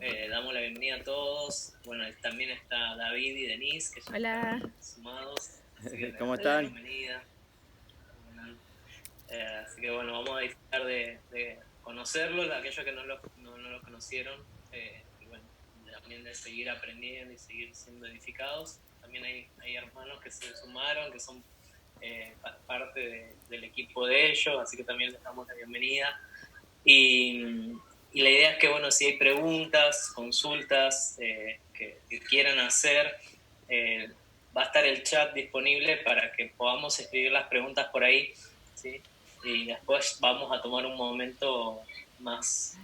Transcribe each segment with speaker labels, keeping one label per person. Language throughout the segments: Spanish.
Speaker 1: Damos la bienvenida a todos. Bueno, también está David y Denise, que ya están sumados. Así que
Speaker 2: ¿Cómo están?
Speaker 1: Bienvenida. Así que bueno, vamos a disfrutar de conocerlos, aquellos que no los conocieron, y bueno, también de seguir aprendiendo y seguir siendo edificados. También hay hermanos que se sumaron, que son parte del equipo de ellos, así que también les damos la bienvenida. Y la idea es que, bueno, si hay preguntas, consultas que quieran hacer, va a estar el chat disponible para que podamos escribir las preguntas por ahí, ¿sí? Y después vamos a tomar un momento más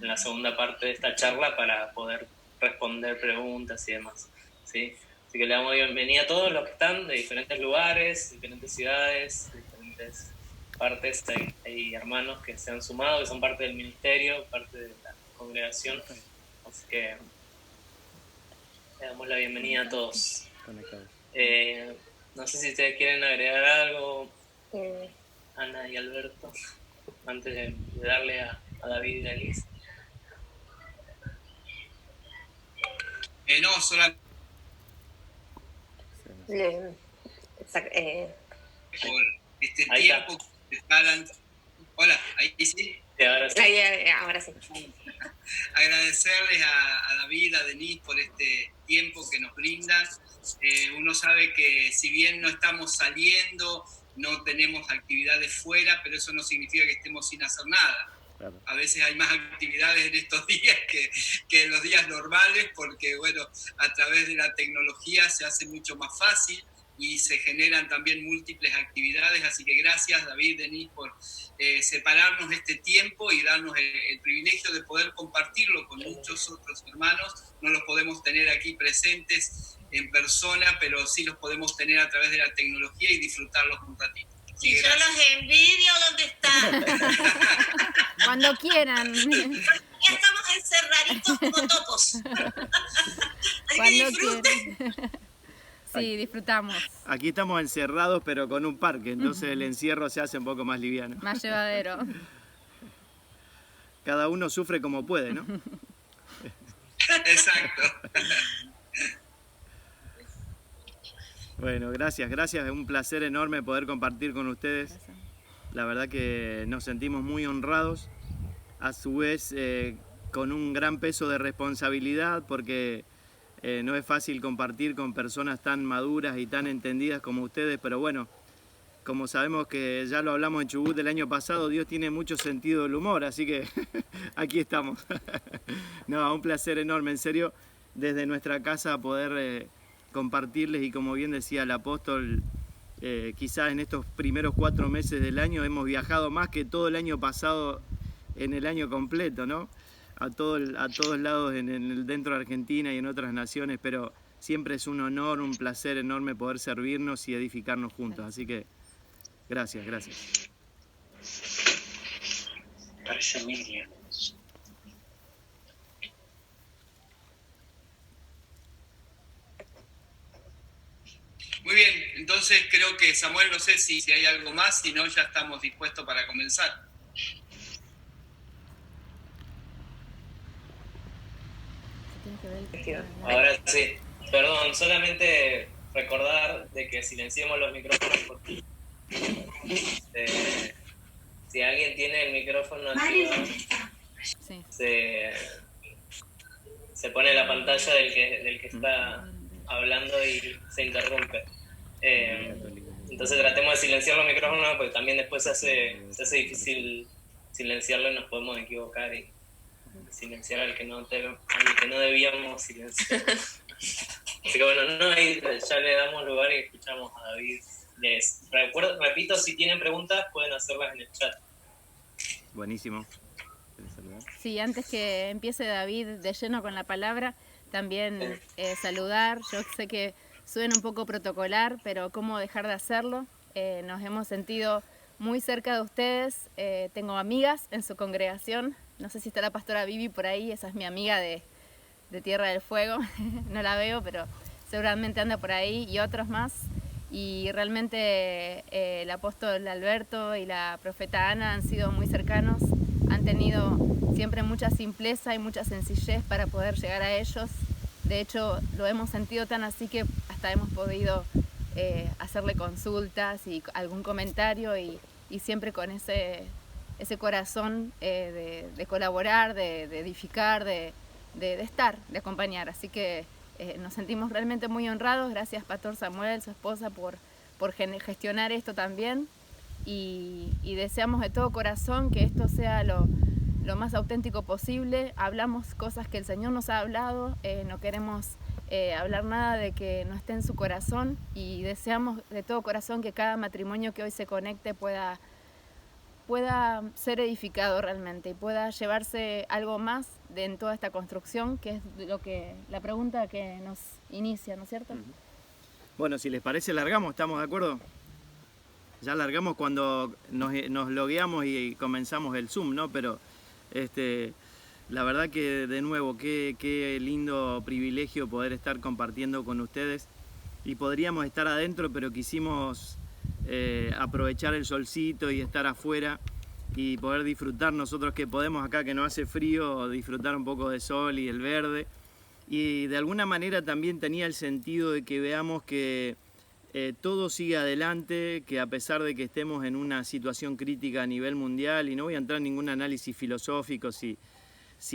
Speaker 1: en la segunda parte de esta charla para poder responder preguntas y demás, ¿sí? Así que le damos bienvenida a todos los que están de diferentes lugares, diferentes ciudades, diferentes partes. Hay hermanos que se han sumado, que son parte del ministerio, parte de la congregación. Así que le damos la bienvenida a todos. No sé si ustedes quieren agregar algo, Ana y Alberto, antes de darle a David y a Liz.
Speaker 3: No, solamente por este
Speaker 1: Ahí
Speaker 3: tiempo
Speaker 1: está.
Speaker 3: que preparan. Hola, ahí sí.
Speaker 1: Sí, ahora sí.
Speaker 4: Ahora sí.
Speaker 3: Agradecerles a David, a Denise por este tiempo que nos brindan. Uno sabe que si bien no estamos saliendo, no tenemos actividades fuera, pero eso no significa que estemos sin hacer nada. Claro. A veces hay más actividades en estos días que en los días normales, porque bueno, a través de la tecnología se hace mucho más fácil y se generan también múltiples actividades, así que gracias David, Denise, por separarnos este tiempo y darnos el privilegio de poder compartirlo con muchos otros hermanos. No los podemos tener aquí presentes en persona, pero sí los podemos tener a través de la tecnología y disfrutarlos un ratito.
Speaker 4: Si yo los envidio, ¿dónde están?
Speaker 5: Cuando quieran.
Speaker 4: Ya estamos encerraditos como topos. Así que disfruten.
Speaker 5: Sí, disfrutamos.
Speaker 2: Aquí estamos encerrados, pero con un parque, entonces el encierro se hace un poco más liviano.
Speaker 5: Más llevadero.
Speaker 2: Cada uno sufre como puede, ¿no?
Speaker 3: Exacto.
Speaker 2: Bueno, gracias. Es un placer enorme poder compartir con ustedes. La verdad que nos sentimos muy honrados, a su vez con un gran peso de responsabilidad, porque no es fácil compartir con personas tan maduras y tan entendidas como ustedes, pero bueno, como sabemos que ya lo hablamos en Chubut el año pasado, Dios tiene mucho sentido del humor, así que aquí estamos. No, un placer enorme, en serio, desde nuestra casa poder compartirles, y como bien decía el apóstol, quizás en estos primeros 4 meses del año hemos viajado más que todo el año pasado en el año completo, ¿no? A todos lados dentro de Argentina y en otras naciones, pero siempre es un honor, un placer enorme poder servirnos y edificarnos juntos. Así que gracias.
Speaker 3: Muy bien, entonces creo que Samuel, no sé si hay algo más, si no ya estamos dispuestos para comenzar.
Speaker 1: Ahora sí. Perdón, solamente recordar de que silenciemos los micrófonos porque si alguien tiene el micrófono activado, se pone la pantalla del que está hablando y se interrumpe. Entonces tratemos de silenciar los micrófonos porque también después se hace difícil silenciarlo y nos podemos equivocar y silenciar al que no debíamos silenciar. Así que bueno, ya le damos lugar y escuchamos a David. Repito, si tienen preguntas pueden hacerlas en el chat.
Speaker 2: Buenísimo.
Speaker 5: Sí, antes que empiece David de lleno con la palabra, también saludar. Yo sé que suena un poco protocolar, pero cómo dejar de hacerlo. Nos hemos sentido muy cerca de ustedes. Tengo amigas en su congregación. No sé si está la pastora Vivi por ahí, esa es mi amiga de Tierra del Fuego. No la veo, pero seguramente anda por ahí, y otros más. Y realmente el apóstol Alberto y la profeta Ana han sido muy cercanos, han tenido siempre mucha simpleza y mucha sencillez para poder llegar a ellos. De hecho, lo hemos sentido tan así que hasta hemos podido hacerle consultas y algún comentario y siempre con ese corazón de colaborar, de edificar, de estar, de acompañar. Así que nos sentimos realmente muy honrados. Gracias, Pastor Samuel, su esposa, por gestionar esto también. Y deseamos de todo corazón que esto sea lo más auténtico posible. Hablamos cosas que el Señor nos ha hablado, no queremos hablar nada de que no esté en su corazón, y deseamos de todo corazón que cada matrimonio que hoy se conecte pueda ser edificado realmente y pueda llevarse algo más en toda esta construcción, que es la pregunta que nos inicia, ¿no es cierto?
Speaker 2: Bueno, si les parece, largamos, ¿estamos de acuerdo? Ya largamos cuando nos logueamos y comenzamos el Zoom, ¿no? Pero la verdad que, de nuevo, qué lindo privilegio poder estar compartiendo con ustedes. Y podríamos estar adentro, pero quisimos aprovechar el solcito y estar afuera y poder disfrutar nosotros que podemos acá, que no hace frío, disfrutar un poco de sol y el verde. Y de alguna manera también tenía el sentido de que veamos que todo sigue adelante, que a pesar de que estemos en una situación crítica a nivel mundial, y no voy a entrar en ningún análisis filosófico si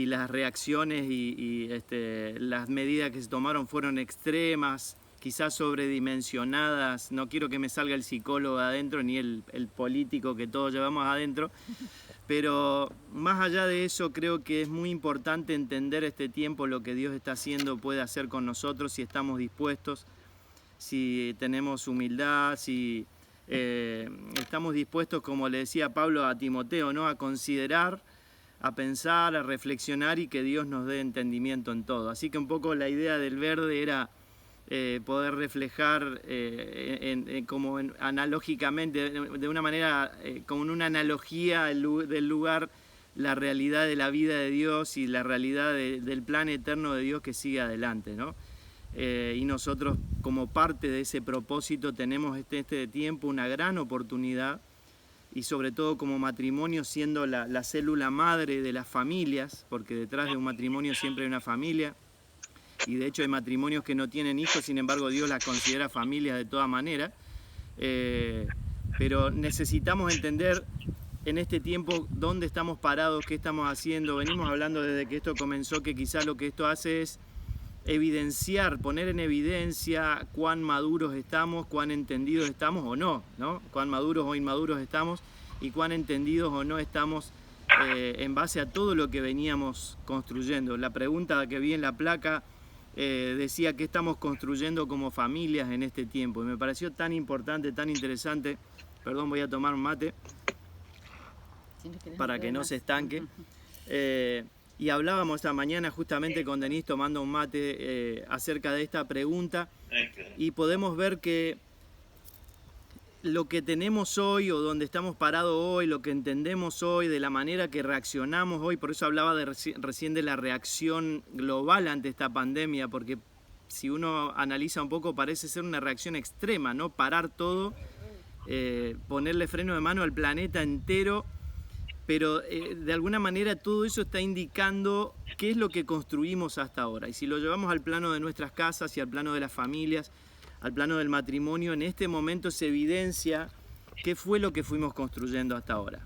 Speaker 2: las reacciones y las medidas que se tomaron fueron extremas, quizás sobredimensionadas. No quiero que me salga el psicólogo adentro ni el político que todos llevamos adentro, pero más allá de eso creo que es muy importante entender este tiempo, lo que Dios está haciendo, puede hacer con nosotros si estamos dispuestos, si tenemos humildad, si estamos dispuestos, como le decía Pablo a Timoteo, ¿no? A considerar, a pensar, a reflexionar, y que Dios nos dé entendimiento en todo. Así que un poco la idea del verde era poder reflejar como analógicamente, de una manera, como en una analogía del lugar, la realidad de la vida de Dios y la realidad del plan eterno de Dios que sigue adelante, ¿no? Y nosotros, como parte de ese propósito, tenemos este tiempo una gran oportunidad, y sobre todo como matrimonio, siendo la célula madre de las familias, porque detrás de un matrimonio siempre hay una familia, y de hecho hay matrimonios que no tienen hijos, sin embargo Dios las considera familias de toda manera, pero necesitamos entender en este tiempo dónde estamos parados, qué estamos haciendo. Venimos hablando desde que esto comenzó, que quizás lo que esto hace es evidenciar, poner en evidencia cuán maduros estamos, cuán entendidos estamos o no, ¿no? Cuán maduros o inmaduros estamos y cuán entendidos o no estamos en base a todo lo que veníamos construyendo. La pregunta que vi en la placa decía qué estamos construyendo como familias en este tiempo, y me pareció tan importante, tan interesante. Perdón, voy a tomar un mate para que no se estanque. Y hablábamos esta mañana justamente con Denise tomando un mate acerca de esta pregunta, y podemos ver que lo que tenemos hoy, o donde estamos parados hoy, lo que entendemos hoy, de la manera que reaccionamos hoy, por eso hablaba recién de la reacción global ante esta pandemia, porque si uno analiza un poco parece ser una reacción extrema, ¿no? Parar todo, ponerle freno de mano al planeta entero. Pero de alguna manera todo eso está indicando qué es lo que construimos hasta ahora. Y si lo llevamos al plano de nuestras casas y al plano de las familias, al plano del matrimonio, en este momento se evidencia qué fue lo que fuimos construyendo hasta ahora.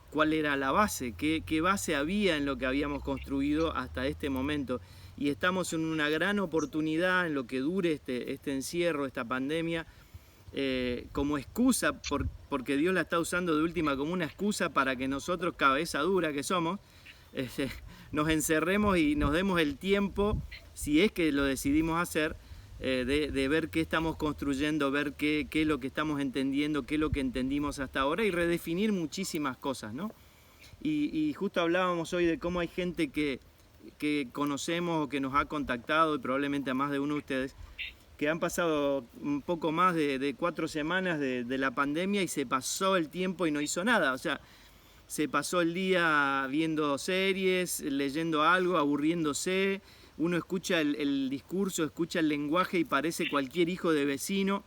Speaker 2: ¿Cuál era la base? ¿Qué base había en lo que habíamos construido hasta este momento? Y estamos en una gran oportunidad en lo que dure este encierro, esta pandemia, como excusa, porque Dios la está usando de última como una excusa para que nosotros, cabeza dura que somos, nos encerremos y nos demos el tiempo, si es que lo decidimos hacer, de ver qué estamos construyendo, ver qué es lo que estamos entendiendo, qué es lo que entendimos hasta ahora, y redefinir muchísimas cosas, ¿no? Y justo hablábamos hoy de cómo hay gente que conocemos o que nos ha contactado, y probablemente a más de uno de ustedes, que han pasado un poco más de 4 semanas de la pandemia y se pasó el tiempo y no hizo nada. O sea, se pasó el día viendo series, leyendo algo, aburriéndose. Uno escucha el discurso, escucha el lenguaje y parece cualquier hijo de vecino.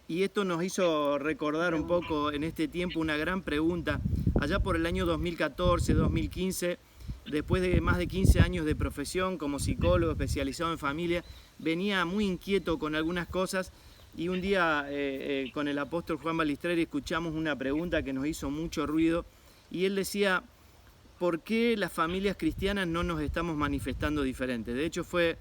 Speaker 2: Y esto nos hizo recordar un poco en este tiempo una gran pregunta. Allá por el año 2014, 2015, después de más de 15 años de profesión como psicólogo especializado en familia, venía muy inquieto con algunas cosas y un día con el apóstol Juan Balistreri escuchamos una pregunta que nos hizo mucho ruido y él decía, ¿por qué las familias cristianas no nos estamos manifestando diferentes? De hecho fue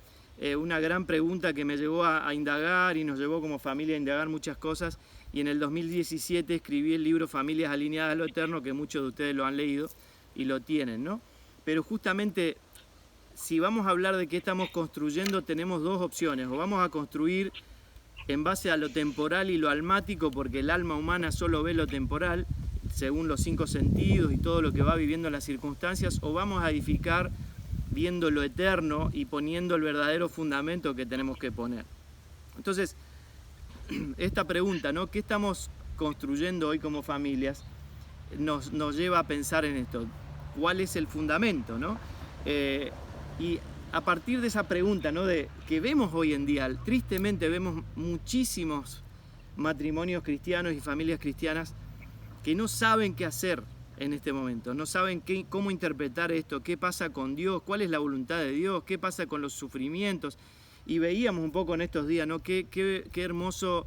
Speaker 2: una gran pregunta que me llevó a indagar y nos llevó como familia a indagar muchas cosas y en el 2017 escribí el libro Familias Alineadas a lo Eterno, que muchos de ustedes lo han leído y lo tienen, ¿no? Pero justamente si vamos a hablar de qué estamos construyendo tenemos dos opciones, o vamos a construir en base a lo temporal y lo almático, porque el alma humana solo ve lo temporal según los 5 sentidos y todo lo que va viviendo en las circunstancias, o vamos a edificar viendo lo eterno y poniendo el verdadero fundamento que tenemos que poner. Entonces, esta pregunta, ¿no? ¿Qué estamos construyendo hoy como familias? Nos lleva a pensar en esto. ¿Cuál es el fundamento, ¿no? Y a partir de esa pregunta, ¿no? Que vemos hoy en día, tristemente vemos muchísimos matrimonios cristianos y familias cristianas que no saben qué hacer en este momento, no saben cómo interpretar esto, qué pasa con Dios, cuál es la voluntad de Dios, qué pasa con los sufrimientos. Y veíamos un poco en estos días, ¿no? Qué hermoso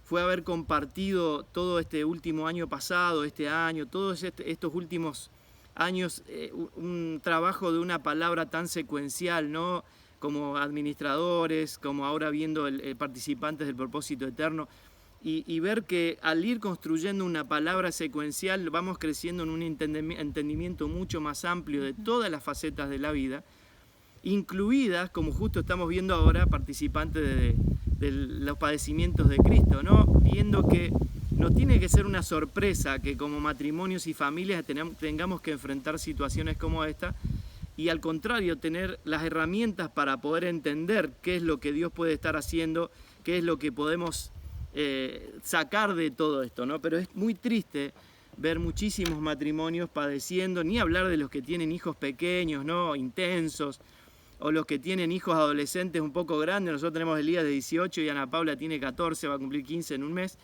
Speaker 2: fue haber compartido todo este último año pasado, este año, todos estos últimos años, un trabajo de una palabra tan secuencial, ¿no? Como administradores, como ahora viendo participantes del propósito eterno. Y ver que al ir construyendo una palabra secuencial vamos creciendo en un entendimiento mucho más amplio de todas las facetas de la vida, incluidas, como justo estamos viendo ahora, participantes de los padecimientos de Cristo, ¿no? Viendo que no tiene que ser una sorpresa que como matrimonios y familias tengamos que enfrentar situaciones como esta, y al contrario, tener las herramientas para poder entender qué es lo que Dios puede estar haciendo, qué es lo que podemos sacar de todo esto, ¿no? Pero es muy triste ver muchísimos matrimonios padeciendo, ni hablar de los que tienen hijos pequeños, ¿no? Intensos, o los que tienen hijos adolescentes un poco grandes. Nosotros tenemos Elías de 18 y Ana Paula tiene 14, va a cumplir 15 en un mes.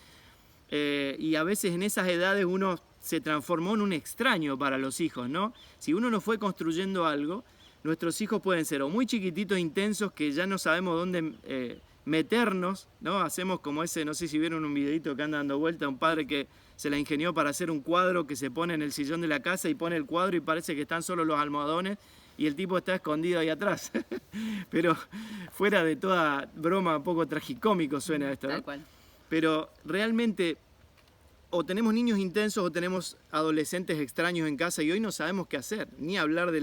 Speaker 2: Y a veces en esas edades uno se transformó en un extraño para los hijos, ¿no? Si uno no fue construyendo algo, nuestros hijos pueden ser o muy chiquititos, intensos, que ya no sabemos dónde meternos, ¿no? Hacemos como ese, no sé si vieron un videito que anda dando vuelta, un padre que se la ingenió para hacer un cuadro que se pone en el sillón de la casa y pone el cuadro y parece que están solo los almohadones y el tipo está escondido ahí atrás. Pero fuera de toda broma, un poco tragicómico suena esto, ¿no?
Speaker 5: Tal cual.
Speaker 2: Pero realmente o tenemos niños intensos o tenemos adolescentes extraños en casa y hoy no sabemos qué hacer, ni hablar de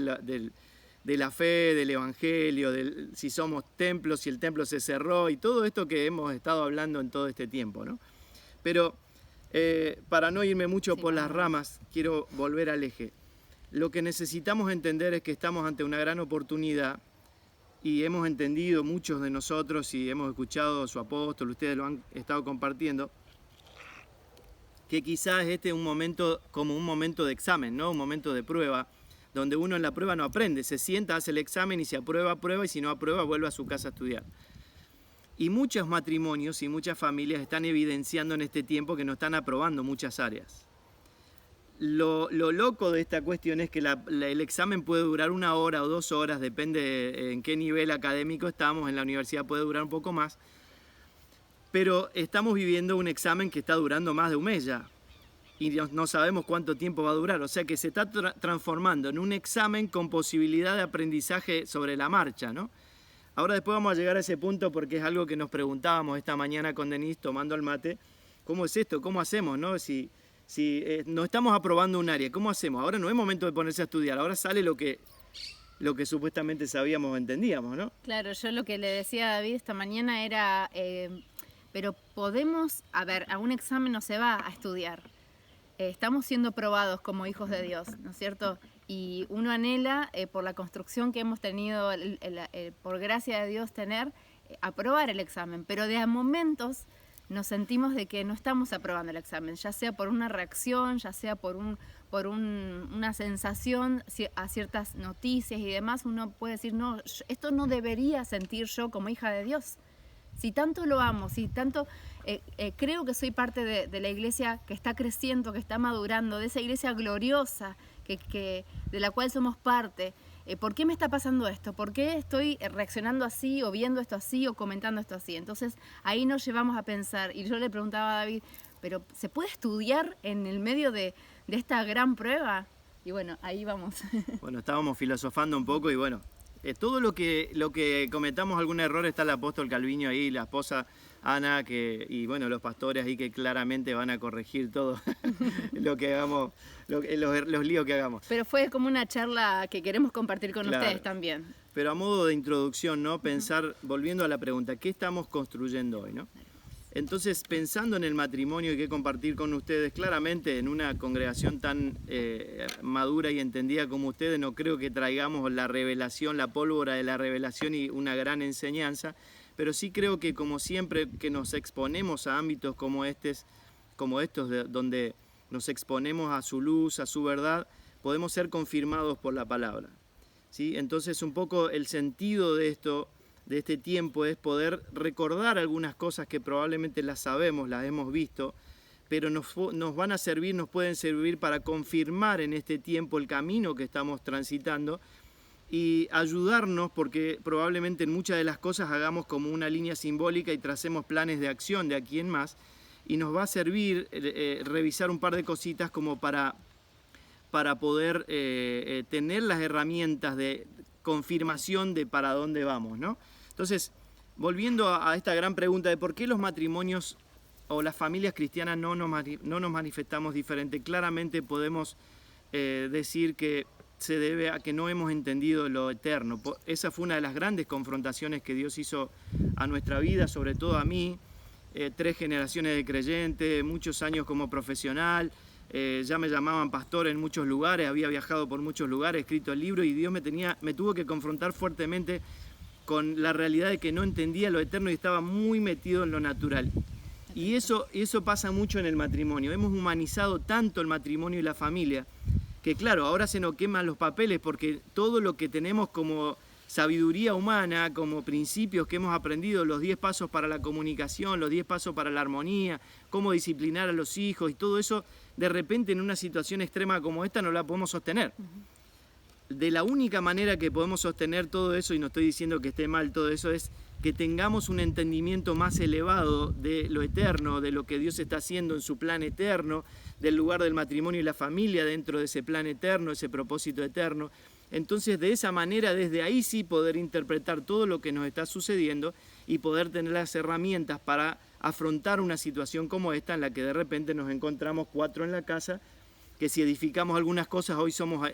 Speaker 2: la fe, del evangelio, si somos templos, si el templo se cerró y todo esto que hemos estado hablando en todo este tiempo, ¿no? Pero para no irme mucho por las ramas, quiero volver al eje. Lo que necesitamos entender es que estamos ante una gran oportunidad y hemos entendido muchos de nosotros y hemos escuchado a su apóstol, ustedes lo han estado compartiendo, que quizás este es un momento como un momento de examen, ¿no? Un momento de prueba, donde uno en la prueba no aprende, se sienta, hace el examen y si aprueba, aprueba, y si no aprueba, vuelve a su casa a estudiar. Y muchos matrimonios y muchas familias están evidenciando en este tiempo que no están aprobando muchas áreas. Lo loco de esta cuestión es que el examen puede durar 1 hora o 2 horas, depende en qué nivel académico estamos, en la universidad puede durar un poco más, pero estamos viviendo un examen que está durando más de un mes ya. Y no sabemos cuánto tiempo va a durar, o sea que se está transformando en un examen con posibilidad de aprendizaje sobre la marcha, ¿no? Ahora después vamos a llegar a ese punto porque es algo que nos preguntábamos esta mañana con Denise tomando el mate, ¿cómo es esto? ¿Cómo hacemos, no? Si no estamos aprobando un área, ¿cómo hacemos? Ahora no es momento de ponerse a estudiar, ahora sale lo que supuestamente sabíamos o entendíamos, ¿no?
Speaker 5: Claro, yo lo que le decía a David esta mañana era, pero podemos, a un examen no se va a estudiar. Estamos siendo probados como hijos de Dios, ¿no es cierto? Y uno anhela, por la construcción que hemos tenido, por gracia de Dios tener, aprobar el examen. Pero de a momentos nos sentimos de que no estamos aprobando el examen, ya sea por una reacción, ya sea por una sensación a ciertas noticias y demás. Uno puede decir, no, esto no debería sentir yo como hija de Dios. Si tanto lo amo, si tanto creo que soy parte de la iglesia que está creciendo, que está madurando, de esa iglesia gloriosa de la cual somos parte, ¿por qué me está pasando esto? ¿Por qué estoy reaccionando así o viendo esto así o comentando esto así? Entonces ahí nos llevamos a pensar, y yo le preguntaba a David, ¿pero se puede estudiar en el medio de esta gran prueba? Y bueno, ahí vamos.
Speaker 2: Bueno, estábamos filosofando un poco y bueno, todo lo que cometamos algún error está el apóstol Calviño ahí, la esposa Ana, y bueno, los pastores ahí que claramente van a corregir todo lo que hagamos, los líos que hagamos.
Speaker 5: Pero fue como una charla que queremos compartir con ustedes también.
Speaker 2: Pero a modo de introducción, ¿no? Pensar, volviendo a la pregunta, ¿qué estamos construyendo hoy, no? Entonces, pensando en el matrimonio y qué compartir con ustedes, claramente en una congregación tan madura y entendida como ustedes, no creo que traigamos la revelación, la pólvora de la revelación y una gran enseñanza, pero sí creo que como siempre que nos exponemos a ámbitos como estos, donde nos exponemos a su luz, a su verdad, podemos ser confirmados por la palabra, ¿sí? Entonces, un poco el sentido de este tiempo es poder recordar algunas cosas que probablemente las sabemos, las hemos visto, pero nos van a servir, nos pueden servir para confirmar en este tiempo el camino que estamos transitando y ayudarnos, porque probablemente en muchas de las cosas hagamos como una línea simbólica y tracemos planes de acción de aquí en más, y nos va a servir revisar un par de cositas como para poder tener las herramientas de confirmación de para dónde vamos, ¿no? Entonces, volviendo a esta gran pregunta de por qué los matrimonios o las familias cristianas no nos manifestamos diferente, claramente podemos decir que se debe a que no hemos entendido lo eterno. Esa fue una de las grandes confrontaciones que Dios hizo a nuestra vida, sobre todo a mí, 3 generaciones de creyentes, muchos años como profesional, ya me llamaban pastor en muchos lugares, había viajado por muchos lugares, escrito el libro y Dios me tuvo que confrontar fuertemente con la realidad de que no entendía lo eterno y estaba muy metido en lo natural. Y eso pasa mucho en el matrimonio. Hemos humanizado tanto el matrimonio y la familia que claro, ahora se nos queman los papeles porque todo lo que tenemos como sabiduría humana, como principios que hemos aprendido, los 10 pasos para la comunicación, los 10 pasos para la armonía, cómo disciplinar a los hijos y todo eso, de repente en una situación extrema como esta no la podemos sostener. De la única manera que podemos sostener todo eso, y no estoy diciendo que esté mal todo eso, es que tengamos un entendimiento más elevado de lo eterno, de lo que Dios está haciendo en su plan eterno, del lugar del matrimonio y la familia dentro de ese plan eterno, ese propósito eterno. Entonces, de esa manera, desde ahí sí poder interpretar todo lo que nos está sucediendo y poder tener las herramientas para afrontar una situación como esta en la que de repente nos encontramos 4 en la casa, que si edificamos algunas cosas, hoy somos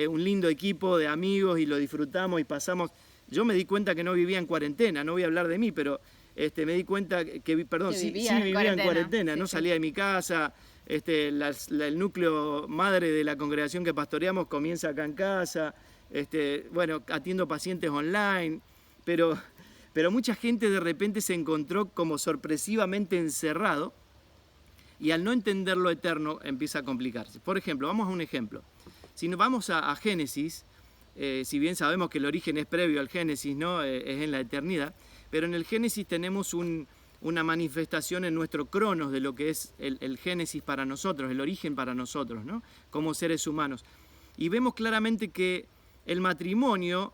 Speaker 2: un lindo equipo de amigos y lo disfrutamos y pasamos. Yo me di cuenta que no vivía en cuarentena, no voy a hablar de mí, pero me di cuenta que sí vivía en cuarentena, sí, no salía de mi casa. El núcleo madre de la congregación que pastoreamos comienza acá en casa, bueno, atiendo pacientes online, pero mucha gente de repente se encontró como sorpresivamente encerrado y al no entender lo eterno empieza a complicarse. Por ejemplo, vamos a un ejemplo. Si nos vamos a Génesis, si bien sabemos que el origen es previo al Génesis, ¿no? Es en la eternidad, pero en el Génesis tenemos una manifestación en nuestro cronos de lo que es el Génesis para nosotros, el origen para nosotros, ¿no? Como seres humanos. Y vemos claramente que el matrimonio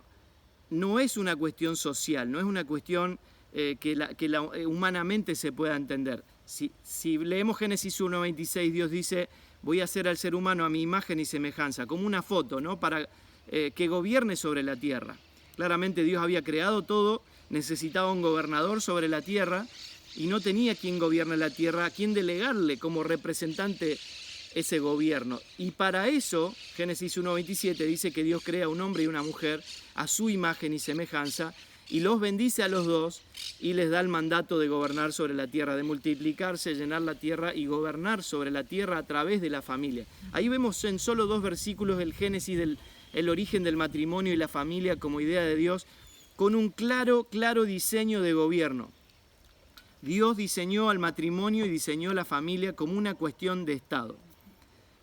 Speaker 2: no es una cuestión social, no es una cuestión que humanamente se pueda entender. Si leemos Génesis 1:26, Dios dice, voy a hacer al ser humano a mi imagen y semejanza, como una foto, ¿no? Para que gobierne sobre la tierra. Claramente Dios había creado todo, necesitaba un gobernador sobre la tierra y no tenía quien gobierne la tierra, a quien delegarle como representante ese gobierno. Y para eso, Génesis 1:27 dice que Dios crea un hombre y una mujer a su imagen y semejanza y los bendice a los dos y les da el mandato de gobernar sobre la tierra, de multiplicarse, llenar la tierra y gobernar sobre la tierra a través de la familia. Ahí vemos en solo 2 versículos el Génesis el origen del matrimonio y la familia como idea de Dios, con un claro diseño de gobierno. Dios diseñó al matrimonio y diseñó la familia como una cuestión de Estado.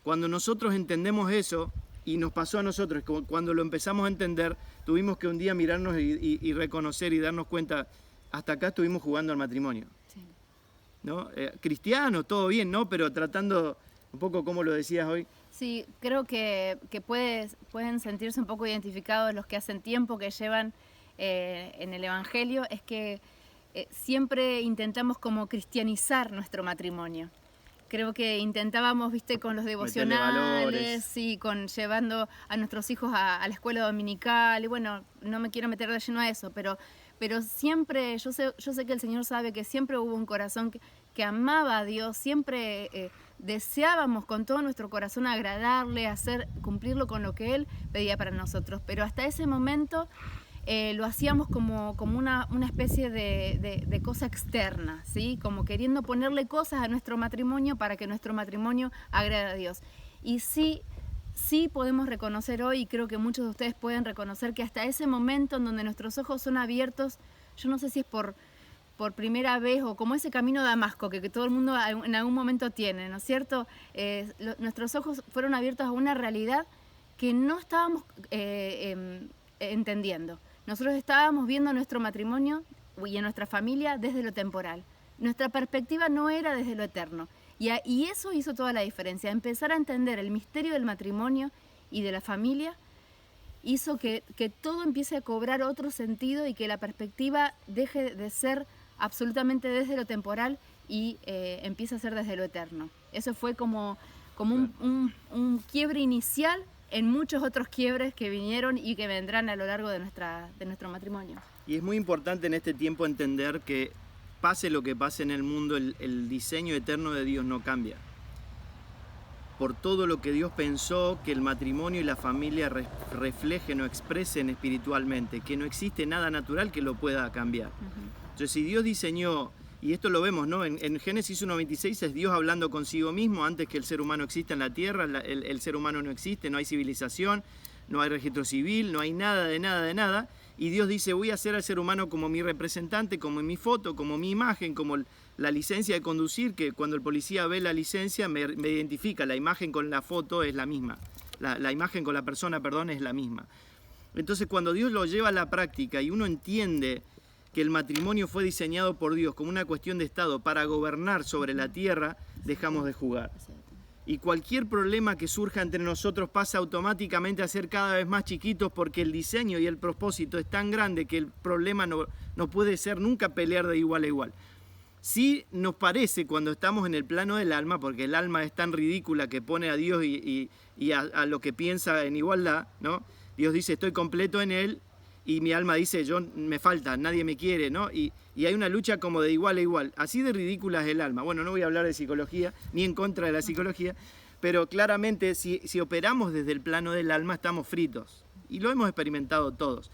Speaker 2: Cuando nosotros entendemos eso, y nos pasó a nosotros, cuando lo empezamos a entender, tuvimos que un día mirarnos y reconocer y darnos cuenta, hasta acá estuvimos jugando al matrimonio,
Speaker 5: Sí.
Speaker 2: ¿no? Cristiano, todo bien, ¿no? Pero tratando un poco como lo decías hoy.
Speaker 5: Sí, creo que pueden sentirse un poco identificados los que hacen tiempo que llevan en el Evangelio, es que siempre intentamos como cristianizar nuestro matrimonio. Creo que intentábamos, viste, con los devocionales, sí, con llevando a nuestros hijos a la escuela dominical, y bueno, no me quiero meter de lleno a eso, pero siempre, yo sé que el Señor sabe que siempre hubo un corazón que amaba a Dios, siempre deseábamos con todo nuestro corazón agradarle, cumplirlo con lo que Él pedía para nosotros, pero hasta ese momento lo hacíamos como una especie de cosa externa, ¿sí? Como queriendo ponerle cosas a nuestro matrimonio para que nuestro matrimonio agrade a Dios. Y sí podemos reconocer hoy, y creo que muchos de ustedes pueden reconocer, que hasta ese momento en donde nuestros ojos son abiertos, yo no sé si es por primera vez o como ese camino de Damasco que todo el mundo en algún momento tiene, ¿no es cierto? Nuestros ojos fueron abiertos a una realidad que no estábamos entendiendo. Nosotros estábamos viendo nuestro matrimonio y a nuestra familia desde lo temporal. Nuestra perspectiva no era desde lo eterno. Y eso hizo toda la diferencia. Empezar a entender el misterio del matrimonio y de la familia hizo que todo empiece a cobrar otro sentido y que la perspectiva deje de ser absolutamente desde lo temporal y empiece a ser desde lo eterno. Eso fue como un quiebre inicial en muchos otros quiebres que vinieron y que vendrán a lo largo de nuestro matrimonio.
Speaker 2: Y es muy importante en este tiempo entender que pase lo que pase en el mundo, el diseño eterno de Dios no cambia. Por todo lo que Dios pensó que el matrimonio y la familia reflejen o expresen espiritualmente, que no existe nada natural que lo pueda cambiar. Entonces, si Dios diseñó, y esto lo vemos, ¿no? En Génesis 1:26 es Dios hablando consigo mismo antes que el ser humano exista en la tierra, el ser humano no existe, no hay civilización, no hay registro civil, no hay nada de nada, y Dios dice, voy a hacer al ser humano como mi representante, como mi foto, como mi imagen, como la licencia de conducir, que cuando el policía ve la licencia me identifica, la imagen con la foto es la misma, la imagen con la persona, perdón, es la misma. Entonces, cuando Dios lo lleva a la práctica y uno entiende que el matrimonio fue diseñado por Dios como una cuestión de Estado para gobernar sobre la tierra, dejamos de jugar. Y cualquier problema que surja entre nosotros pasa automáticamente a ser cada vez más chiquitos porque el diseño y el propósito es tan grande que el problema no puede ser nunca pelear de igual a igual. Sí nos parece cuando estamos en el plano del alma, porque el alma es tan ridícula que pone a Dios y a lo que piensa en igualdad, ¿no? Dios dice, estoy completo en Él, y mi alma dice, yo me falta, nadie me quiere, ¿no? Y hay una lucha como de igual a igual. Así de ridícula es el alma. Bueno, no voy a hablar de psicología, ni en contra de la psicología, pero claramente si operamos desde el plano del alma estamos fritos. Y lo hemos experimentado todos.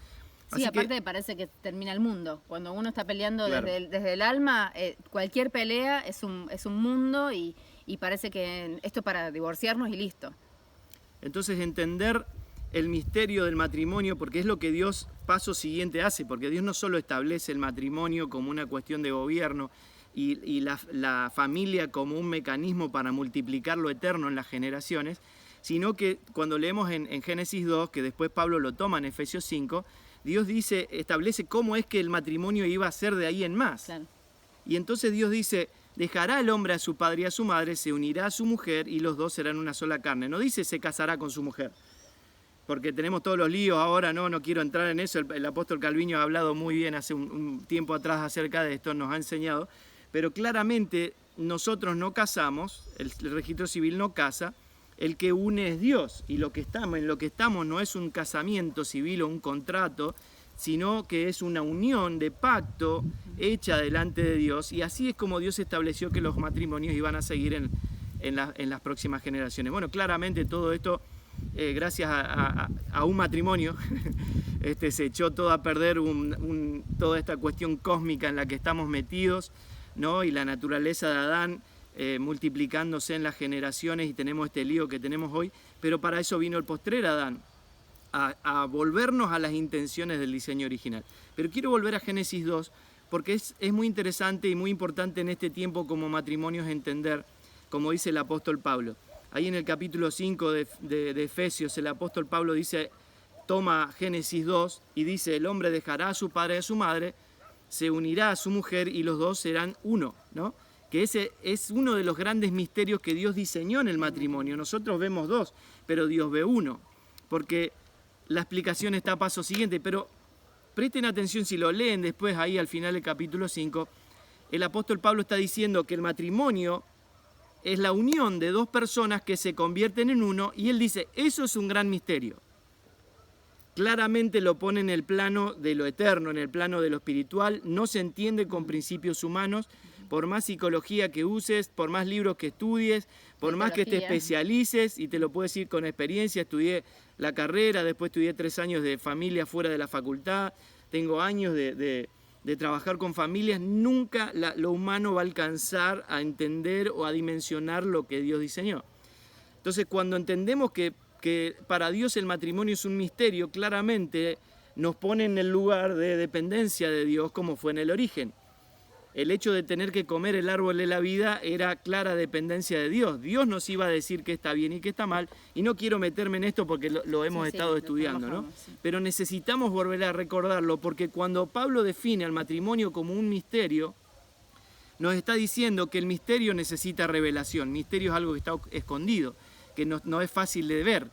Speaker 5: Sí, aparte parece que termina el mundo. Cuando uno está peleando
Speaker 2: claro,
Speaker 5: desde el alma, cualquier pelea es un mundo y parece que esto es para divorciarnos y listo.
Speaker 2: Entonces entender el misterio del matrimonio, porque es lo que Dios paso siguiente hace, porque Dios no solo establece el matrimonio como una cuestión de gobierno y la familia como un mecanismo para multiplicar lo eterno en las generaciones, sino que cuando leemos en Génesis 2, que después Pablo lo toma en Efesios 5, Dios establece cómo es que el matrimonio iba a ser de ahí en más.
Speaker 5: Claro.
Speaker 2: Y entonces Dios dice, dejará el hombre a su padre y a su madre, se unirá a su mujer y los dos serán una sola carne. No dice se casará con su mujer, porque tenemos todos los líos ahora, no quiero entrar en eso. El apóstol Calviño ha hablado muy bien hace un tiempo atrás acerca de esto, nos ha enseñado, pero claramente nosotros no casamos, el registro civil no casa, el que une es Dios, y en lo que estamos no es un casamiento civil o un contrato, sino que es una unión de pacto hecha delante de Dios, y así es como Dios estableció que los matrimonios iban a seguir en las próximas generaciones. Bueno, claramente todo esto, gracias a un matrimonio, se echó todo a perder toda esta cuestión cósmica en la que estamos metidos, ¿no? Y la naturaleza de Adán multiplicándose en las generaciones, y tenemos este lío que tenemos hoy, pero para eso vino el postrer Adán, a volvernos a las intenciones del diseño original. Pero quiero volver a Génesis 2, porque es muy interesante y muy importante en este tiempo como matrimonios entender, como dice el apóstol Pablo. Ahí en el capítulo 5 de Efesios, el apóstol Pablo dice, toma Génesis 2 y dice, el hombre dejará a su padre y a su madre se unirá a su mujer y los dos serán uno, ¿no? Que ese es uno de los grandes misterios que Dios diseñó en el matrimonio. Nosotros vemos dos, pero Dios ve uno, porque la explicación está a paso siguiente, pero presten atención si lo leen después ahí al final del capítulo 5, el apóstol Pablo está diciendo que el matrimonio es la unión de dos personas que se convierten en uno, y él dice, eso es un gran misterio. Claramente lo pone en el plano de lo eterno, en el plano de lo espiritual, no se entiende con principios humanos, por más psicología que uses, por más libros que estudies, por más que te especialices, y te lo puedo decir con experiencia, estudié la carrera, después estudié 3 años de familia fuera de la facultad, tengo años de trabajar con familias, nunca lo humano va a alcanzar a entender o a dimensionar lo que Dios diseñó. Entonces, cuando entendemos que para Dios el matrimonio es un misterio, claramente nos pone en el lugar de dependencia de Dios como fue en el origen. El hecho de tener que comer el árbol de la vida era clara dependencia de Dios. Dios nos iba a decir qué está bien y qué está mal, y no quiero meterme en esto porque lo hemos estado estudiando, ¿no? Sí. Pero necesitamos volver a recordarlo, porque cuando Pablo define al matrimonio como un misterio, nos está diciendo que el misterio necesita revelación. Misterio es algo que está escondido, que no es fácil de ver.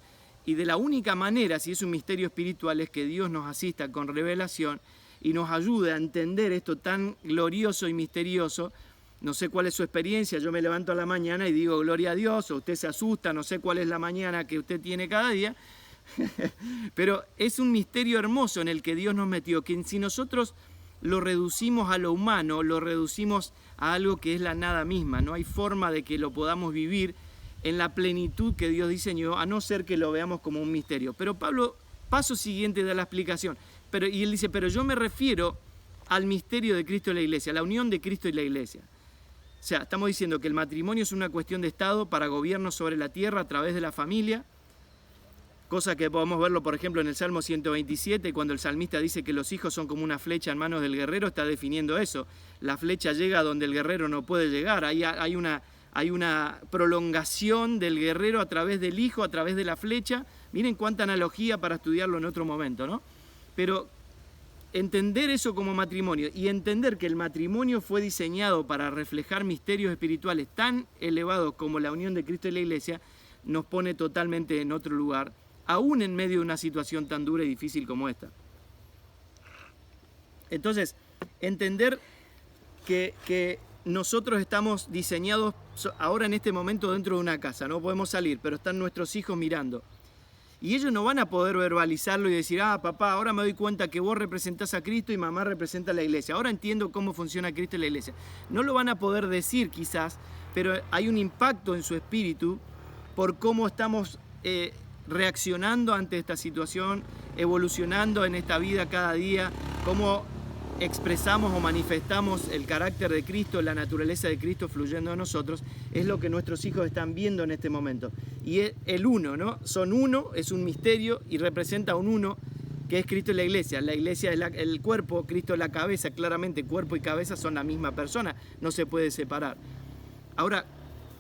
Speaker 2: Y de la única manera, si es un misterio espiritual, es que Dios nos asista con revelación y nos ayude a entender esto tan glorioso y misterioso. No sé cuál es su experiencia, yo me levanto a la mañana y digo gloria a Dios, o usted se asusta, no sé cuál es la mañana que usted tiene cada día, pero es un misterio hermoso en el que Dios nos metió, que si nosotros lo reducimos a lo humano, lo reducimos a algo que es la nada misma, no hay forma de que lo podamos vivir en la plenitud que Dios diseñó, a no ser que lo veamos como un misterio. Pero Pablo, paso siguiente de la explicación, y él dice, pero yo me refiero al misterio de Cristo y la Iglesia, a la unión de Cristo y la Iglesia. O sea, estamos diciendo que el matrimonio es una cuestión de Estado para gobierno sobre la tierra a través de la familia, cosa que podemos verlo, por ejemplo, en el Salmo 127, cuando el salmista dice que los hijos son como una flecha en manos del guerrero, está definiendo eso. La flecha llega donde el guerrero no puede llegar, hay una prolongación del guerrero a través del hijo, a través de la flecha. Miren cuánta analogía para estudiarlo en otro momento, ¿no? Pero entender eso como matrimonio y entender que el matrimonio fue diseñado para reflejar misterios espirituales tan elevados como la unión de Cristo y la Iglesia, nos pone totalmente en otro lugar, aún en medio de una situación tan dura y difícil como esta. Entonces, entender que nosotros estamos diseñados ahora en este momento dentro de una casa, no podemos salir, pero están nuestros hijos mirando. Y ellos no van a poder verbalizarlo y decir, papá, ahora me doy cuenta que vos representás a Cristo y mamá representa a la Iglesia. Ahora entiendo cómo funciona Cristo y la Iglesia. No lo van a poder decir quizás, pero hay un impacto en su espíritu por cómo estamos reaccionando ante esta situación, evolucionando en esta vida cada día, cómo expresamos o manifestamos el carácter de Cristo, la naturaleza de Cristo fluyendo en nosotros, es lo que nuestros hijos están viendo en este momento. Y el uno, ¿no? Son uno, es un misterio y representa un uno que es Cristo y la Iglesia. La Iglesia es el cuerpo, Cristo es la cabeza, claramente cuerpo y cabeza son la misma persona, no se puede separar. Ahora,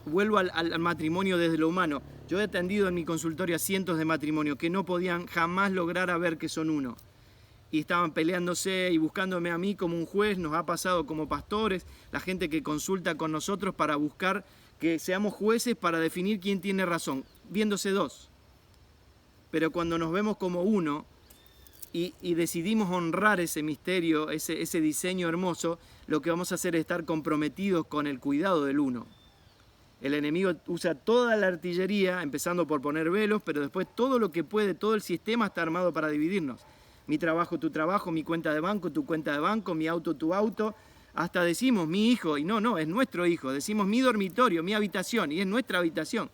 Speaker 2: vuelvo al matrimonio desde lo humano. Yo he atendido en mi consultorio a cientos de matrimonios que no podían jamás lograr a ver que son uno. Y estaban peleándose y buscándome a mí como un juez, nos ha pasado como pastores, la gente que consulta con nosotros para buscar que seamos jueces para definir quién tiene razón, viéndose dos. Pero cuando nos vemos como uno y decidimos honrar ese misterio, ese diseño hermoso, lo que vamos a hacer es estar comprometidos con el cuidado del uno. El enemigo usa toda la artillería, empezando por poner velos, pero después todo lo que puede, todo el sistema está armado para dividirnos. Mi trabajo, tu trabajo, mi cuenta de banco, tu cuenta de banco, mi auto, tu auto. Hasta decimos mi hijo, y no, es nuestro hijo. Decimos mi dormitorio, mi habitación, y es nuestra habitación.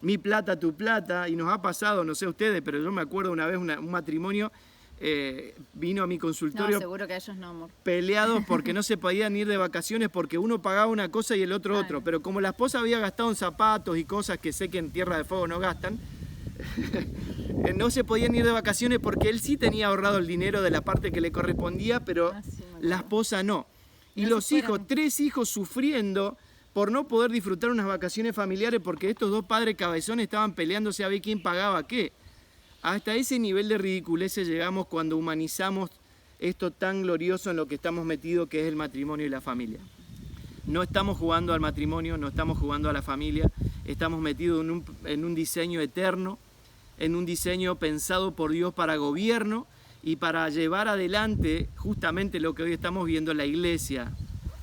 Speaker 2: Mi plata, tu plata, y nos ha pasado, no sé ustedes, pero yo me acuerdo una vez un matrimonio vino a mi consultorio.
Speaker 5: No, seguro que a ellos no, amor.
Speaker 2: Peleados porque no se podían ir de vacaciones porque uno pagaba una cosa y el otro otro. Pero como la esposa había gastado en zapatos y cosas que sé que en Tierra de Fuego no gastan, no se podían ir de vacaciones porque él sí tenía ahorrado el dinero de la parte que le correspondía, pero la esposa no. Y los hijos, 3 hijos sufriendo por no poder disfrutar unas vacaciones familiares porque estos 2 padres cabezones estaban peleándose a ver quién pagaba qué. Hasta ese nivel de ridiculeces llegamos cuando humanizamos esto tan glorioso en lo que estamos metidos, que es el matrimonio y la familia. No estamos jugando al matrimonio, no estamos jugando a la familia, estamos metidos en un diseño eterno, en un diseño pensado por Dios para gobierno y para llevar adelante justamente lo que hoy estamos viendo, la iglesia,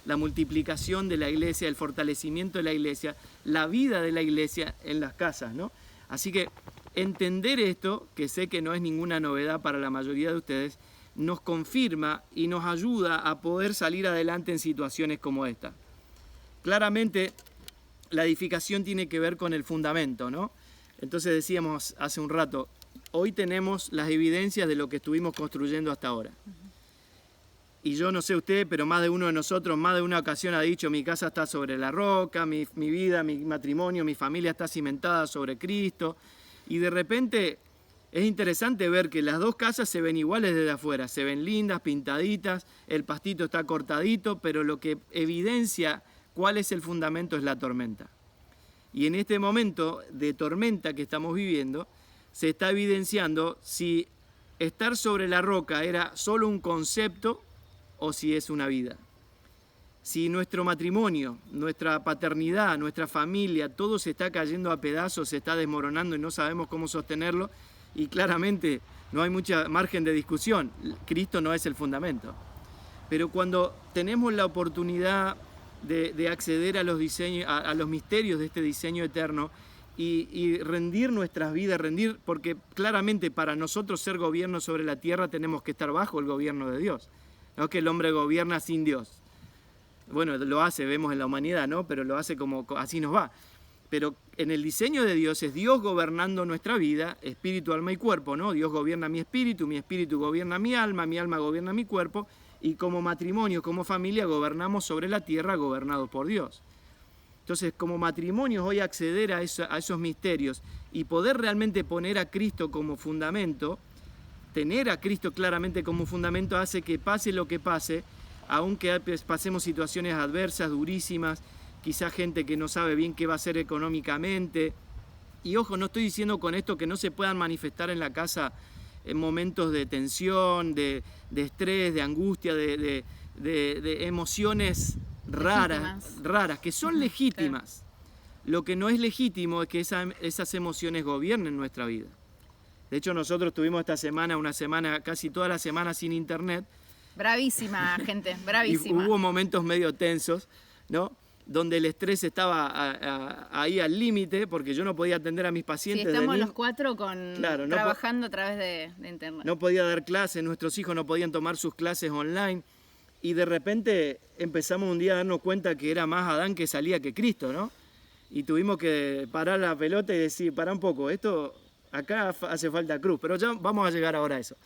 Speaker 2: la multiplicación de la iglesia, el fortalecimiento de la iglesia, la vida de la iglesia en las casas, ¿no? Así que entender esto, que sé que no es ninguna novedad para la mayoría de ustedes, nos confirma y nos ayuda a poder salir adelante en situaciones como esta. Claramente, la edificación tiene que ver con el fundamento, ¿no? Entonces decíamos hace un rato, hoy tenemos las evidencias de lo que estuvimos construyendo hasta ahora. Y yo no sé usted, pero más de uno de nosotros, más de una ocasión ha dicho, mi casa está sobre la roca, mi vida, mi matrimonio, mi familia está cimentada sobre Cristo. Y de repente es interesante ver que las dos casas se ven iguales desde afuera, se ven lindas, pintaditas, el pastito está cortadito, pero lo que evidencia cuál es el fundamento es la tormenta. Y en este momento de tormenta que estamos viviendo, se está evidenciando si estar sobre la roca era solo un concepto o si es una vida. Si nuestro matrimonio, nuestra paternidad, nuestra familia, todo se está cayendo a pedazos, se está desmoronando y no sabemos cómo sostenerlo, y claramente no hay mucha margen de discusión, Cristo no es el fundamento. Pero cuando tenemos la oportunidad de acceder a los diseños, a los misterios de este diseño eterno y rendir nuestras vidas, porque claramente para nosotros ser gobierno sobre la tierra tenemos que estar bajo el gobierno de Dios. No es que el hombre gobierna sin Dios. Bueno, lo hace, vemos en la humanidad, ¿no? Pero lo hace como así nos va. Pero en el diseño de Dios es Dios gobernando nuestra vida, espíritu, alma y cuerpo, ¿no? Dios gobierna mi espíritu gobierna mi alma gobierna mi cuerpo, y como matrimonio, como familia, gobernamos sobre la tierra, gobernados por Dios. Entonces, como matrimonio, hoy acceder a esos misterios y poder realmente poner a Cristo como fundamento, tener a Cristo claramente como fundamento, hace que pase lo que pase, aunque pasemos situaciones adversas, durísimas, quizás gente que no sabe bien qué va a hacer económicamente. Y ojo, no estoy diciendo con esto que no se puedan manifestar en la casa en momentos de tensión, de estrés, de angustia, de emociones raras, que son legítimas. Lo que no es legítimo es que esas emociones gobiernen nuestra vida. De hecho, nosotros tuvimos esta semana, casi toda la semana sin internet.
Speaker 5: Bravísima, gente, bravísima.
Speaker 2: Y hubo momentos medio tensos, ¿no? Donde el estrés estaba ahí al límite, porque yo no podía atender a mis pacientes.
Speaker 5: Sí, estamos los cuatro trabajando a través de internet.
Speaker 2: No podía dar clases, nuestros hijos no podían tomar sus clases online. Y de repente empezamos un día a darnos cuenta que era más Adán que salía que Cristo, ¿no? Y tuvimos que parar la pelota y decir, pará un poco, acá hace falta cruz, pero ya vamos a llegar ahora a eso.